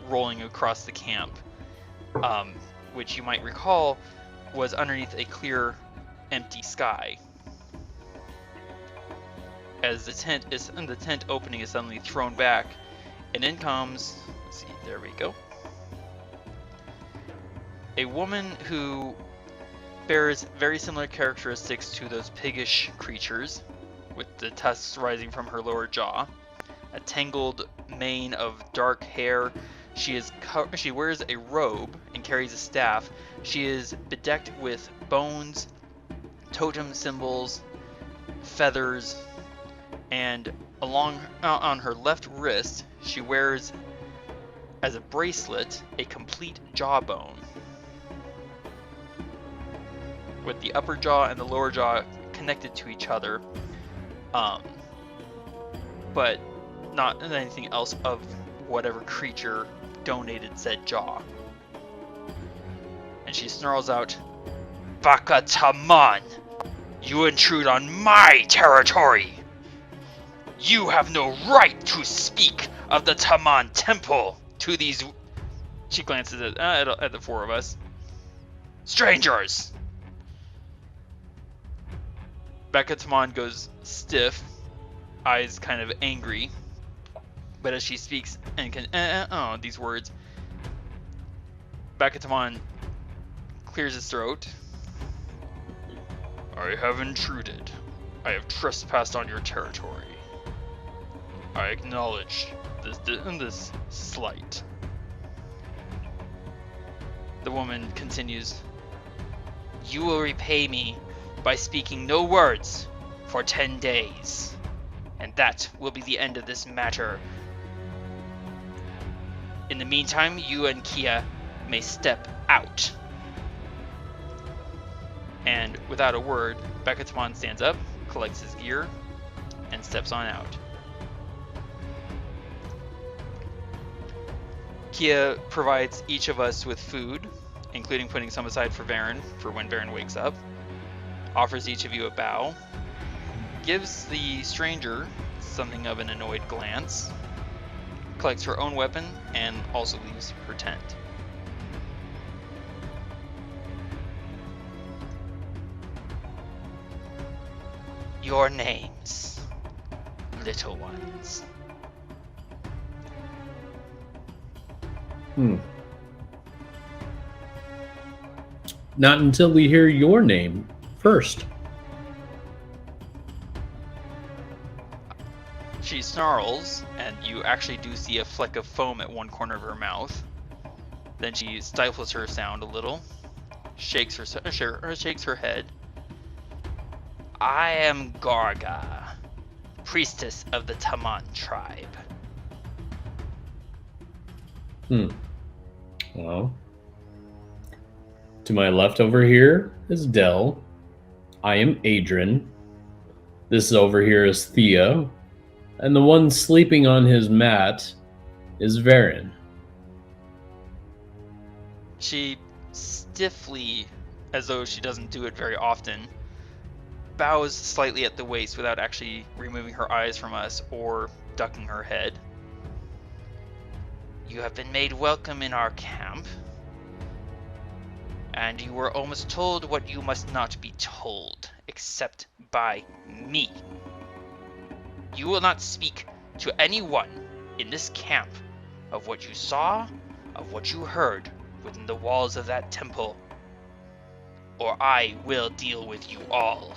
rolling across the camp, which you might recall was underneath a clear, empty sky. As the tent opening is suddenly thrown back, and in comes, let's see, there we go, a woman who bears very similar characteristics to those piggish creatures, with the tusks rising from her lower jaw, a tangled mane of dark hair. She wears a robe and carries a staff. She is bedecked with bones, totem symbols, feathers, and on her left wrist, she wears as a bracelet a complete jawbone, with the upper jaw and the lower jaw connected to each other, but not anything else of whatever creature donated said jaw. And she snarls out, "Bakatamon, you intrude on my territory! You have no right to speak of the Taman Temple to these..." She glances at the four of us. "Strangers!" Bakatamon goes stiff, eyes kind of angry, but as she speaks and can these words, Bakatamon clears his throat. "I have intruded. I have trespassed on your territory. I acknowledge this slight." The woman continues, "You will repay me by speaking no words for 10 days, and that will be the end of this matter. In the meantime, you and Thía may step out." And without a word, Bakatamon stands up, collects his gear, and steps on out. Thía provides each of us with food, including putting some aside for Varin, for when Varin wakes up, offers each of you a bow, gives the stranger something of an annoyed glance, collects her own weapon, and also leaves her tent. "Your names, little ones." Not until we hear your name first. She snarls, and you actually do see a fleck of foam at one corner of her mouth. Then she stifles her sound a little, shakes her head. "I am Garga, priestess of the Taman tribe." Well, to my left over here is Del. I am Adran. This over here is Thía. And the one sleeping on his mat is Varin. She stiffly, as though she doesn't do it very often, bows slightly at the waist without actually removing her eyes from us or ducking her head. "You have been made welcome in our camp, and you were almost told what you must not be told, except by me. You will not speak to anyone in this camp of what you saw, of what you heard within the walls of that temple, or I will deal with you all."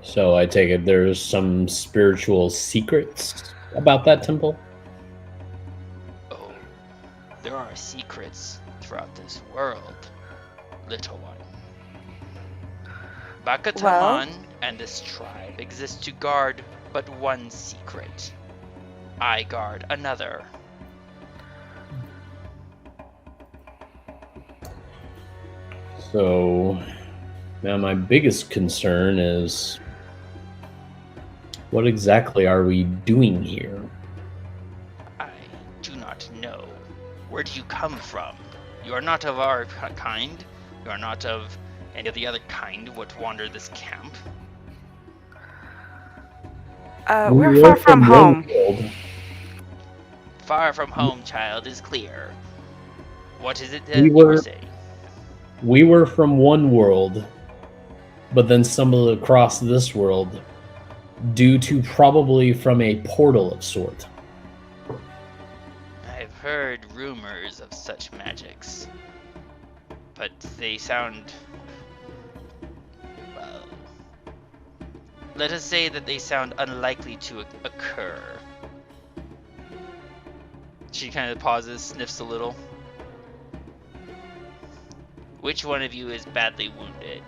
So I take it there's some spiritual secrets about that temple? Oh, there are secrets throughout this world, little one. Bakatamon and this tribe exist to guard but one secret. I guard another. So, now my biggest concern is, what exactly are we doing here? I do not know. Where do you come from? You are not of our kind. You are not of any of the other kind what wander this camp. We're We far were from one home. world. Far from home, child, is clear. What is it that We you were were saying? we were from one world, but then stumbled across this world due to probably from a portal of sort. I've heard rumors of such magics, but they sound, well, let us say that they sound unlikely to occur. She kind of pauses, sniffs a little. Which one of you is badly wounded?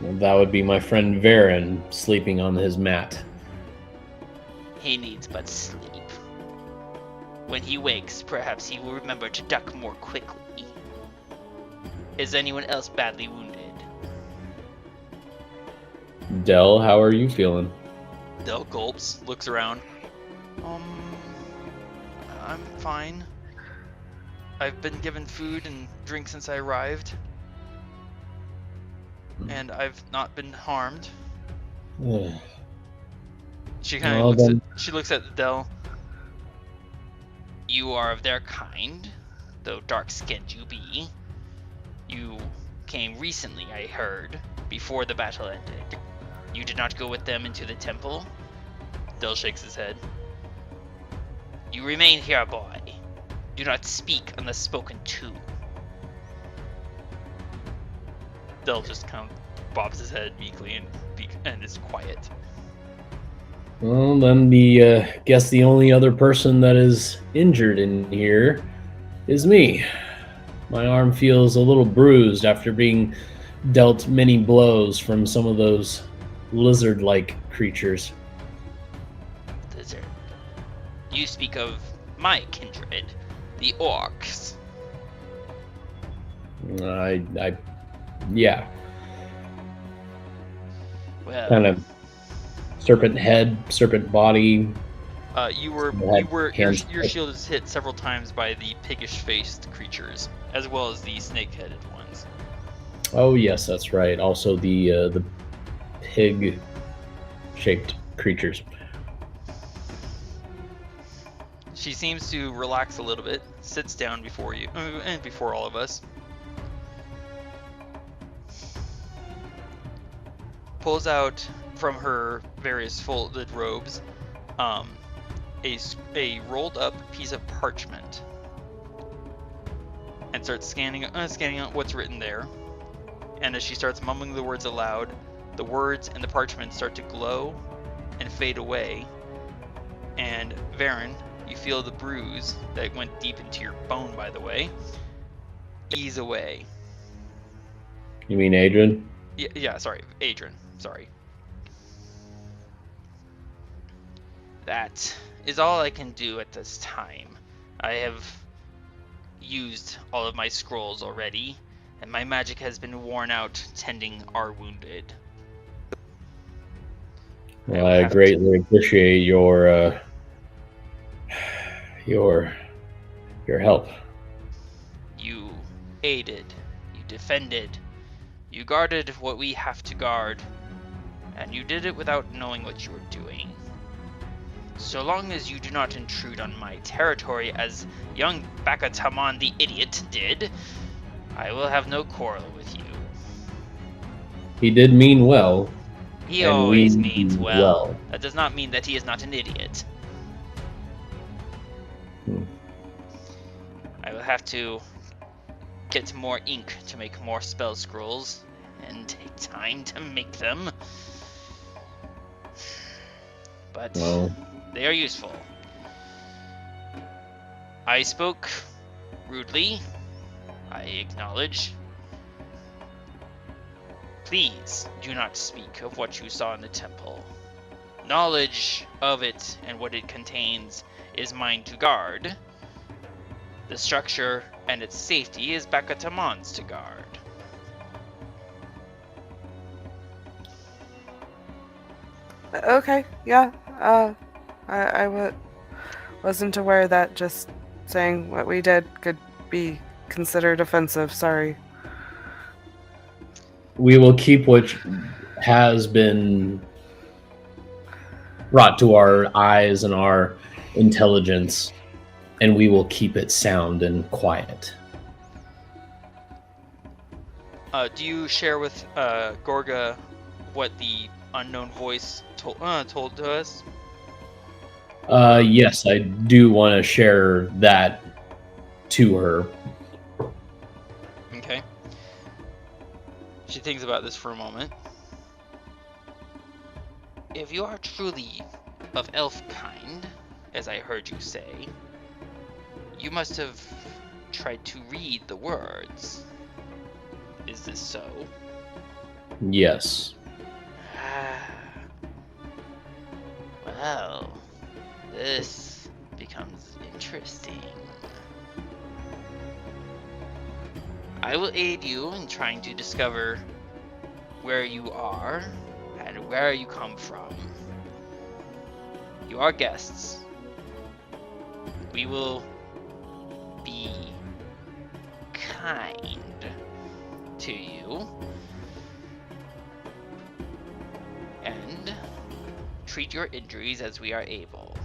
Well, that would be my friend Varin sleeping on his mat. He needs but sleep. When he wakes, perhaps he will remember to duck more quickly. Is anyone else badly wounded? Dell, how are you feeling? Del gulps, looks around. I'm fine. I've been given food and drink since I arrived. And I've not been harmed. She kind of looks at Del. You are of their kind, though dark-skinned you be. You came recently, I heard, before the battle ended. You did not go with them into the temple? Del shakes his head. You remain here, boy. Do not speak unless spoken to. Del just kind of bobs his head meekly and is quiet. Well, then guess the only other person that is injured in here is me. My arm feels a little bruised after being dealt many blows from some of those lizard-like creatures. Lizard. You speak of my kindred, the orcs. Yeah. Well, Kind of serpent head, serpent body. your shield is hit several times by the piggish-faced creatures, as well as the snake-headed ones. Oh yes, that's right. Also the pig-shaped creatures. She seems to relax a little bit, sits down before you, and before all of us. Pulls out from her various folded robes a rolled up piece of parchment and starts scanning out what's written there. And as she starts mumbling the words aloud, the words and the parchment start to glow and fade away. And Varin, you feel the bruise that went deep into your bone, by the way, ease away. You mean Adran? Yeah, sorry, Adran. Sorry. That is all I can do at this time. I have used all of my scrolls already, and my magic has been worn out tending our wounded. Well, I greatly appreciate your help. You aided, you defended, you guarded what we have to guard, and you did it without knowing what you were doing. So long as you do not intrude on my territory as young Bakataman the idiot did, I will have no quarrel with you. He did mean well. He always means well. That does not mean that he is not an idiot. I will have to get more ink to make more spell scrolls, and take time to make them. But they are useful. I spoke rudely, I acknowledge. Please do not speak of what you saw in the temple. Knowledge of it and what it contains is mine to guard. The structure and its safety is Bakatamon's to guard. Okay, yeah. I wasn't aware that just saying what we did could be considered offensive. Sorry. We will keep what has been brought to our eyes and our intelligence, and we will keep it sound and quiet. Do you share with Gorga what the unknown voice told to us? Yes, I do want to share that to her. Okay. She thinks about this for a moment. If you are truly of elf kind, as I heard you say, you must have tried to read the words. Is this so? Yes. Well, this becomes interesting. I will aid you in trying to discover where you are and where you come from. You are guests. We will be kind to you and treat your injuries as we are able.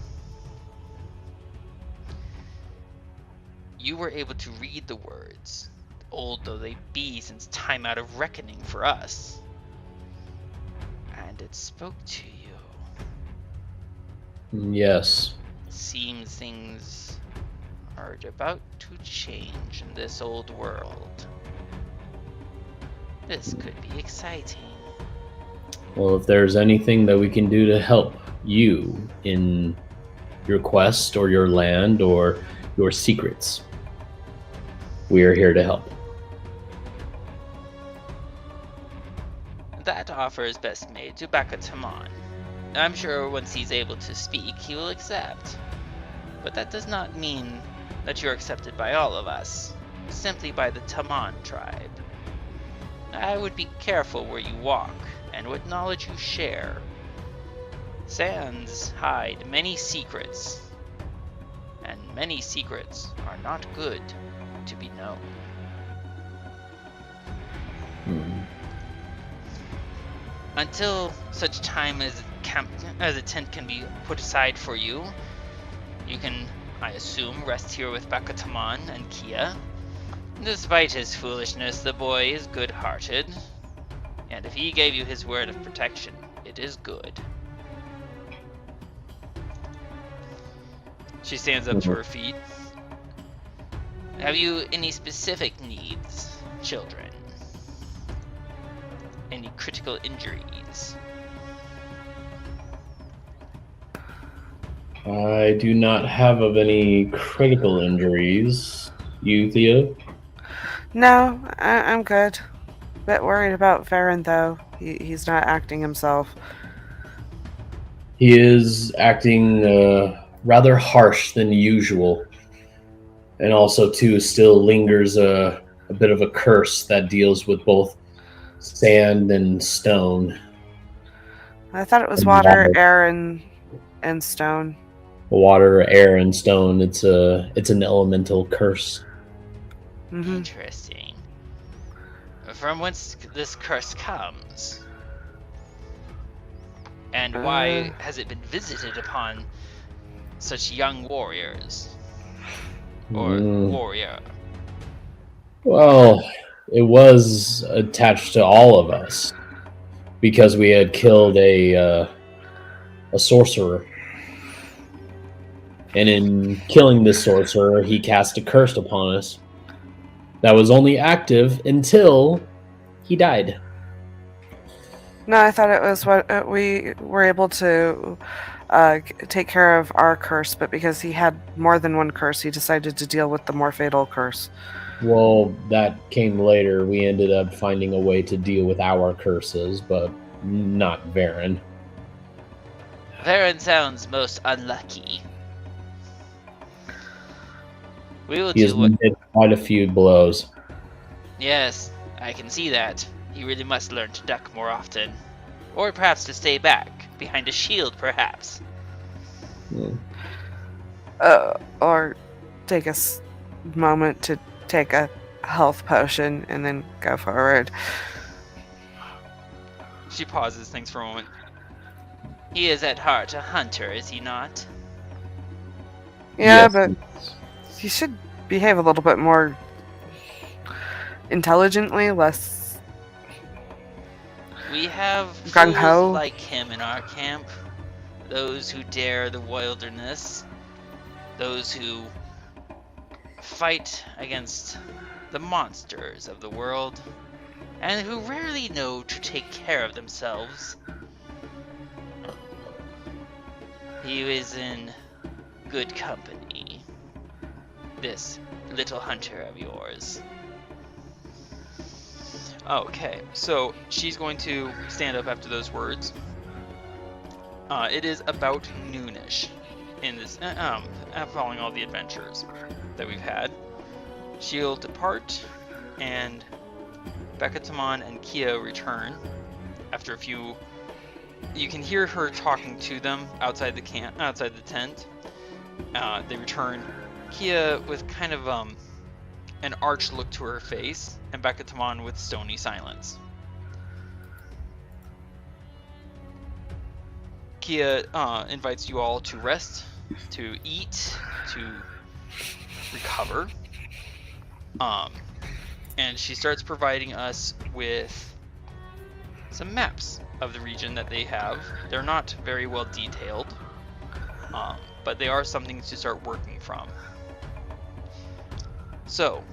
You were able to read the words, old though they be since time out of reckoning for us, and it spoke to you. Yes. Seems things are about to change in this old world. This could be exciting. Well, if there's anything that we can do to help you in your quest or your land or your secrets, we are here to help. That offer is best made to Bakatamon. I'm sure once he's able to speak, he will accept. But that does not mean that you're accepted by all of us, simply by the Taman tribe. I would be careful where you walk and what knowledge you share. Sands hide many secrets, and many secrets are not good to be known. Until such time as a tent can be put aside for you, you can, I assume, rest here with Bakataman and Thía. Despite his foolishness, the boy is good-hearted, and if he gave you his word of protection, it is good. She stands up to her feet. Have you any specific needs, children? Any critical injuries? I do not have of any critical injuries. You, Thía? No, I'm good. Bit worried about Varin though. He's not acting himself. He is acting rather harsh than usual. And also, too, still lingers a bit of a curse that deals with both sand and stone. I thought it was And water, water. air, and stone. Water, air, and stone. It's an elemental curse. Mm-hmm. Interesting. From whence this curse comes? And why has it been visited upon such young warriors? Or warrior? Well, it was attached to all of us because we had killed a sorcerer. And in killing this sorcerer, he cast a curse upon us that was only active until he died. No, I thought it was what we were able to take care of our curse, but because he had more than one curse, he decided to deal with the more fatal curse. Well, that came later. We ended up finding a way to deal with our curses, but not Varin. Varin sounds most unlucky. We will He has do what... hit quite a few blows. Yes, I can see that. He really must learn to duck more often. Or perhaps to stay back, behind a shield, perhaps. Hmm. Or take a moment to take a health potion and then go forward. She pauses, thinks for a moment. He is at heart a hunter, is he not? Yeah, Yes. but you should behave a little bit more intelligently, less We have gung-ho. fools like him in our camp. Those who dare the wilderness. Those who fight against the monsters of the world. And who rarely know to take care of themselves. He is in good company. This little hunter of yours. Okay, so she's going to stand up after those words. It is about noonish in this, following all the adventures that we've had. She'll depart, and Becca, Taman, and Kia return after a few. You can hear her talking to them outside the tent. They return. Kia with kind of an arch look to her face, and Becca Taman with stony silence. Kia invites you all to rest, to eat, to recover. And she starts providing us with some maps of the region that they have. They're not very well detailed, but they are something to start working from. So,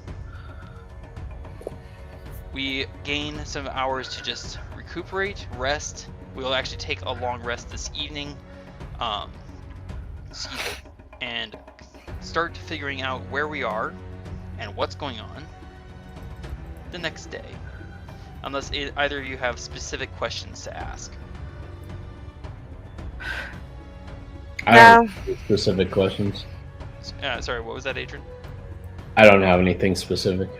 we gain some hours to just recuperate, rest. We'll actually take a long rest this evening, and start figuring out where we are and what's going on the next day. Unless either of you have specific questions to ask. I don't have specific questions. Sorry, what was that, Adran? I don't have anything specific.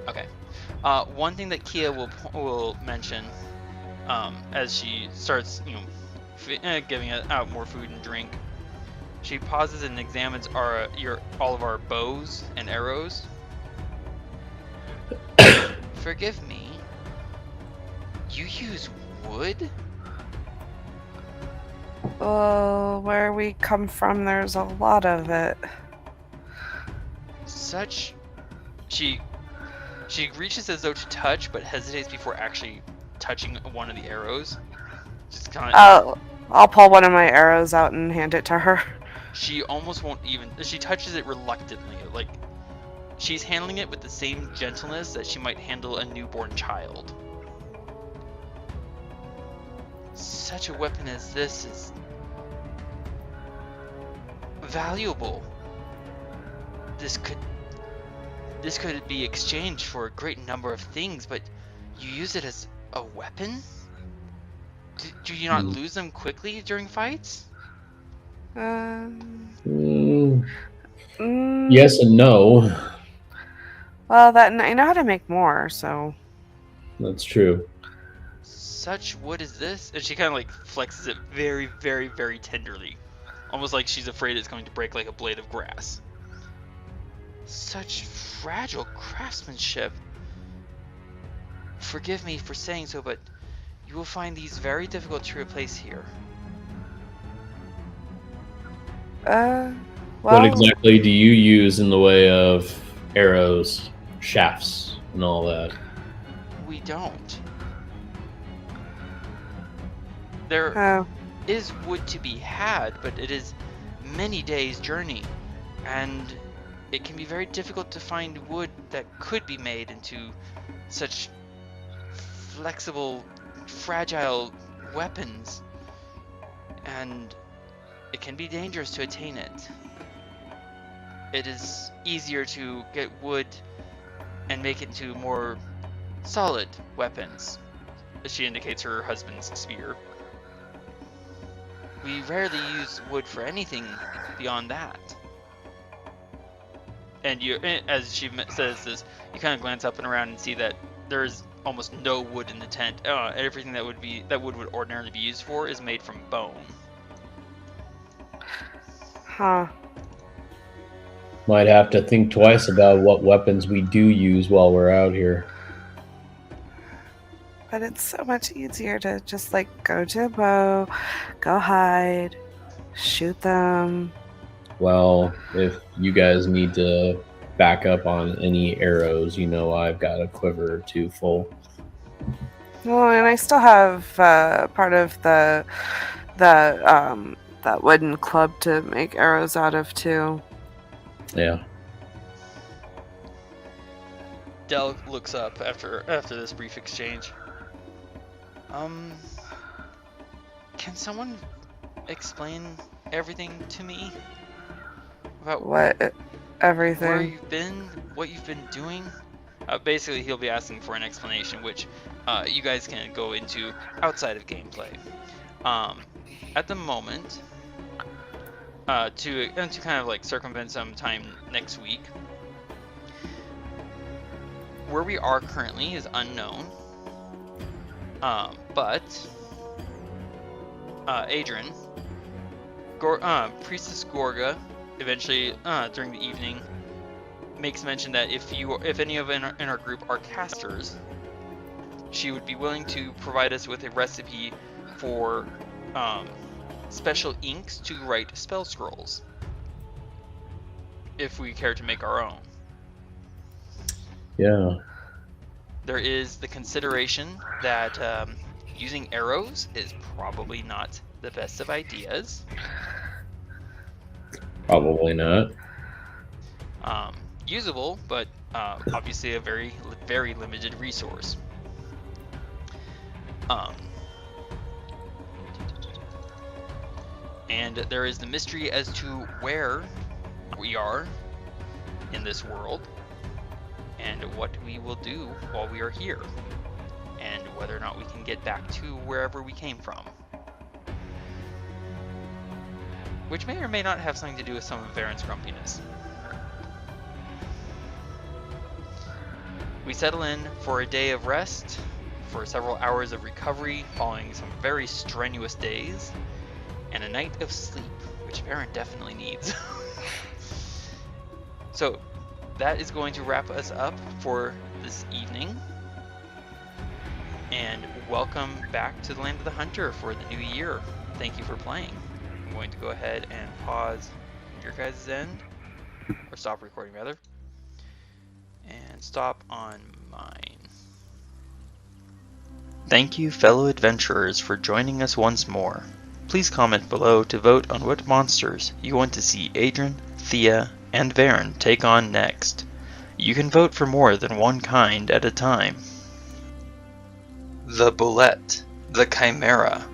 Okay. One thing that Kia will mention as she starts, giving out more food and drink, she pauses and examines all of our bows and arrows. Forgive me. You use wood? Well, where we come from, there's a lot of it. She reaches as though to touch, but hesitates before actually touching one of the arrows. Just kind of. I'll pull one of my arrows out and hand it to her. She almost won't even. She touches it reluctantly, like she's handling it with the same gentleness that she might handle a newborn child. Such a weapon as this is valuable. This could be exchanged for a great number of things, but you use it as a weapon? Do you not lose them quickly during fights? Yes and no. Well, I know how to make more, so. That's true. Such wood as this? And she kind of like flexes it very, very, very tenderly. Almost like she's afraid it's going to break like a blade of grass. Such fragile craftsmanship. Forgive me for saying so, but you will find these very difficult to replace here. Well, What exactly do you use in the way of arrows, shafts, and all that? We don't. There is wood to be had, but it is many days' journey, and it can be very difficult to find wood that could be made into such flexible, fragile weapons, and it can be dangerous to attain it. It is easier to get wood and make it into more solid weapons, as she indicates her husband's spear. We rarely use wood for anything beyond that. and you, as she says this, you kind of glance up and around and see that there's almost no wood in the tent. Everything that wood would ordinarily be used for is made from bone. Huh. Might have to think twice about what weapons we do use while we're out here. But it's so much easier to just like go to a bow, go hide, shoot them. Well, if you guys need to back up on any arrows, you know I've got a quiver or two full. Well, and I still have part of the that wooden club to make arrows out of too. Yeah. Del looks up after this brief exchange. Can someone explain everything to me about What everything? where you've been, what you've been doing? Basically, he'll be asking for an explanation, which you guys can go into outside of gameplay. At the moment, to kind of like circumvent some time next week, where we are currently is unknown. But Adran, Priestess Gorga, eventually during the evening, makes mention that if any of in our group are casters, she would be willing to provide us with a recipe for special inks to write spell scrolls, if we care to make our own. Yeah. There is the consideration that using arrows is probably not the best of ideas. Probably not. Usable, but obviously a very, very limited resource. And there is the mystery as to where we are in this world, and what we will do while we are here, and whether or not we can get back to wherever we came from. Which may or may not have something to do with some of Varin's grumpiness. We settle in for a day of rest, for several hours of recovery following some very strenuous days, and a night of sleep, which Varin definitely needs. So, that is going to wrap us up for this evening. And welcome back to the Land of the Hunter for the new year. Thank you for playing. I'm going to go ahead and pause your guys' end, or stop recording rather, and stop on mine. Thank you, fellow adventurers, for joining us once more. Please comment below to vote on what monsters you want to see Adran, Thía, and Varin take on next. You can vote for more than one kind at a time. The Bulette, the Chimera,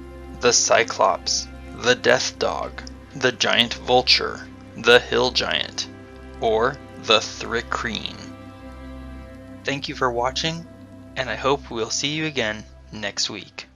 the Cyclops, the Death Dog, the Giant Vulture, the Hill Giant, or the Thri-Kreen. Thank you for watching, and I hope we'll see you again next week.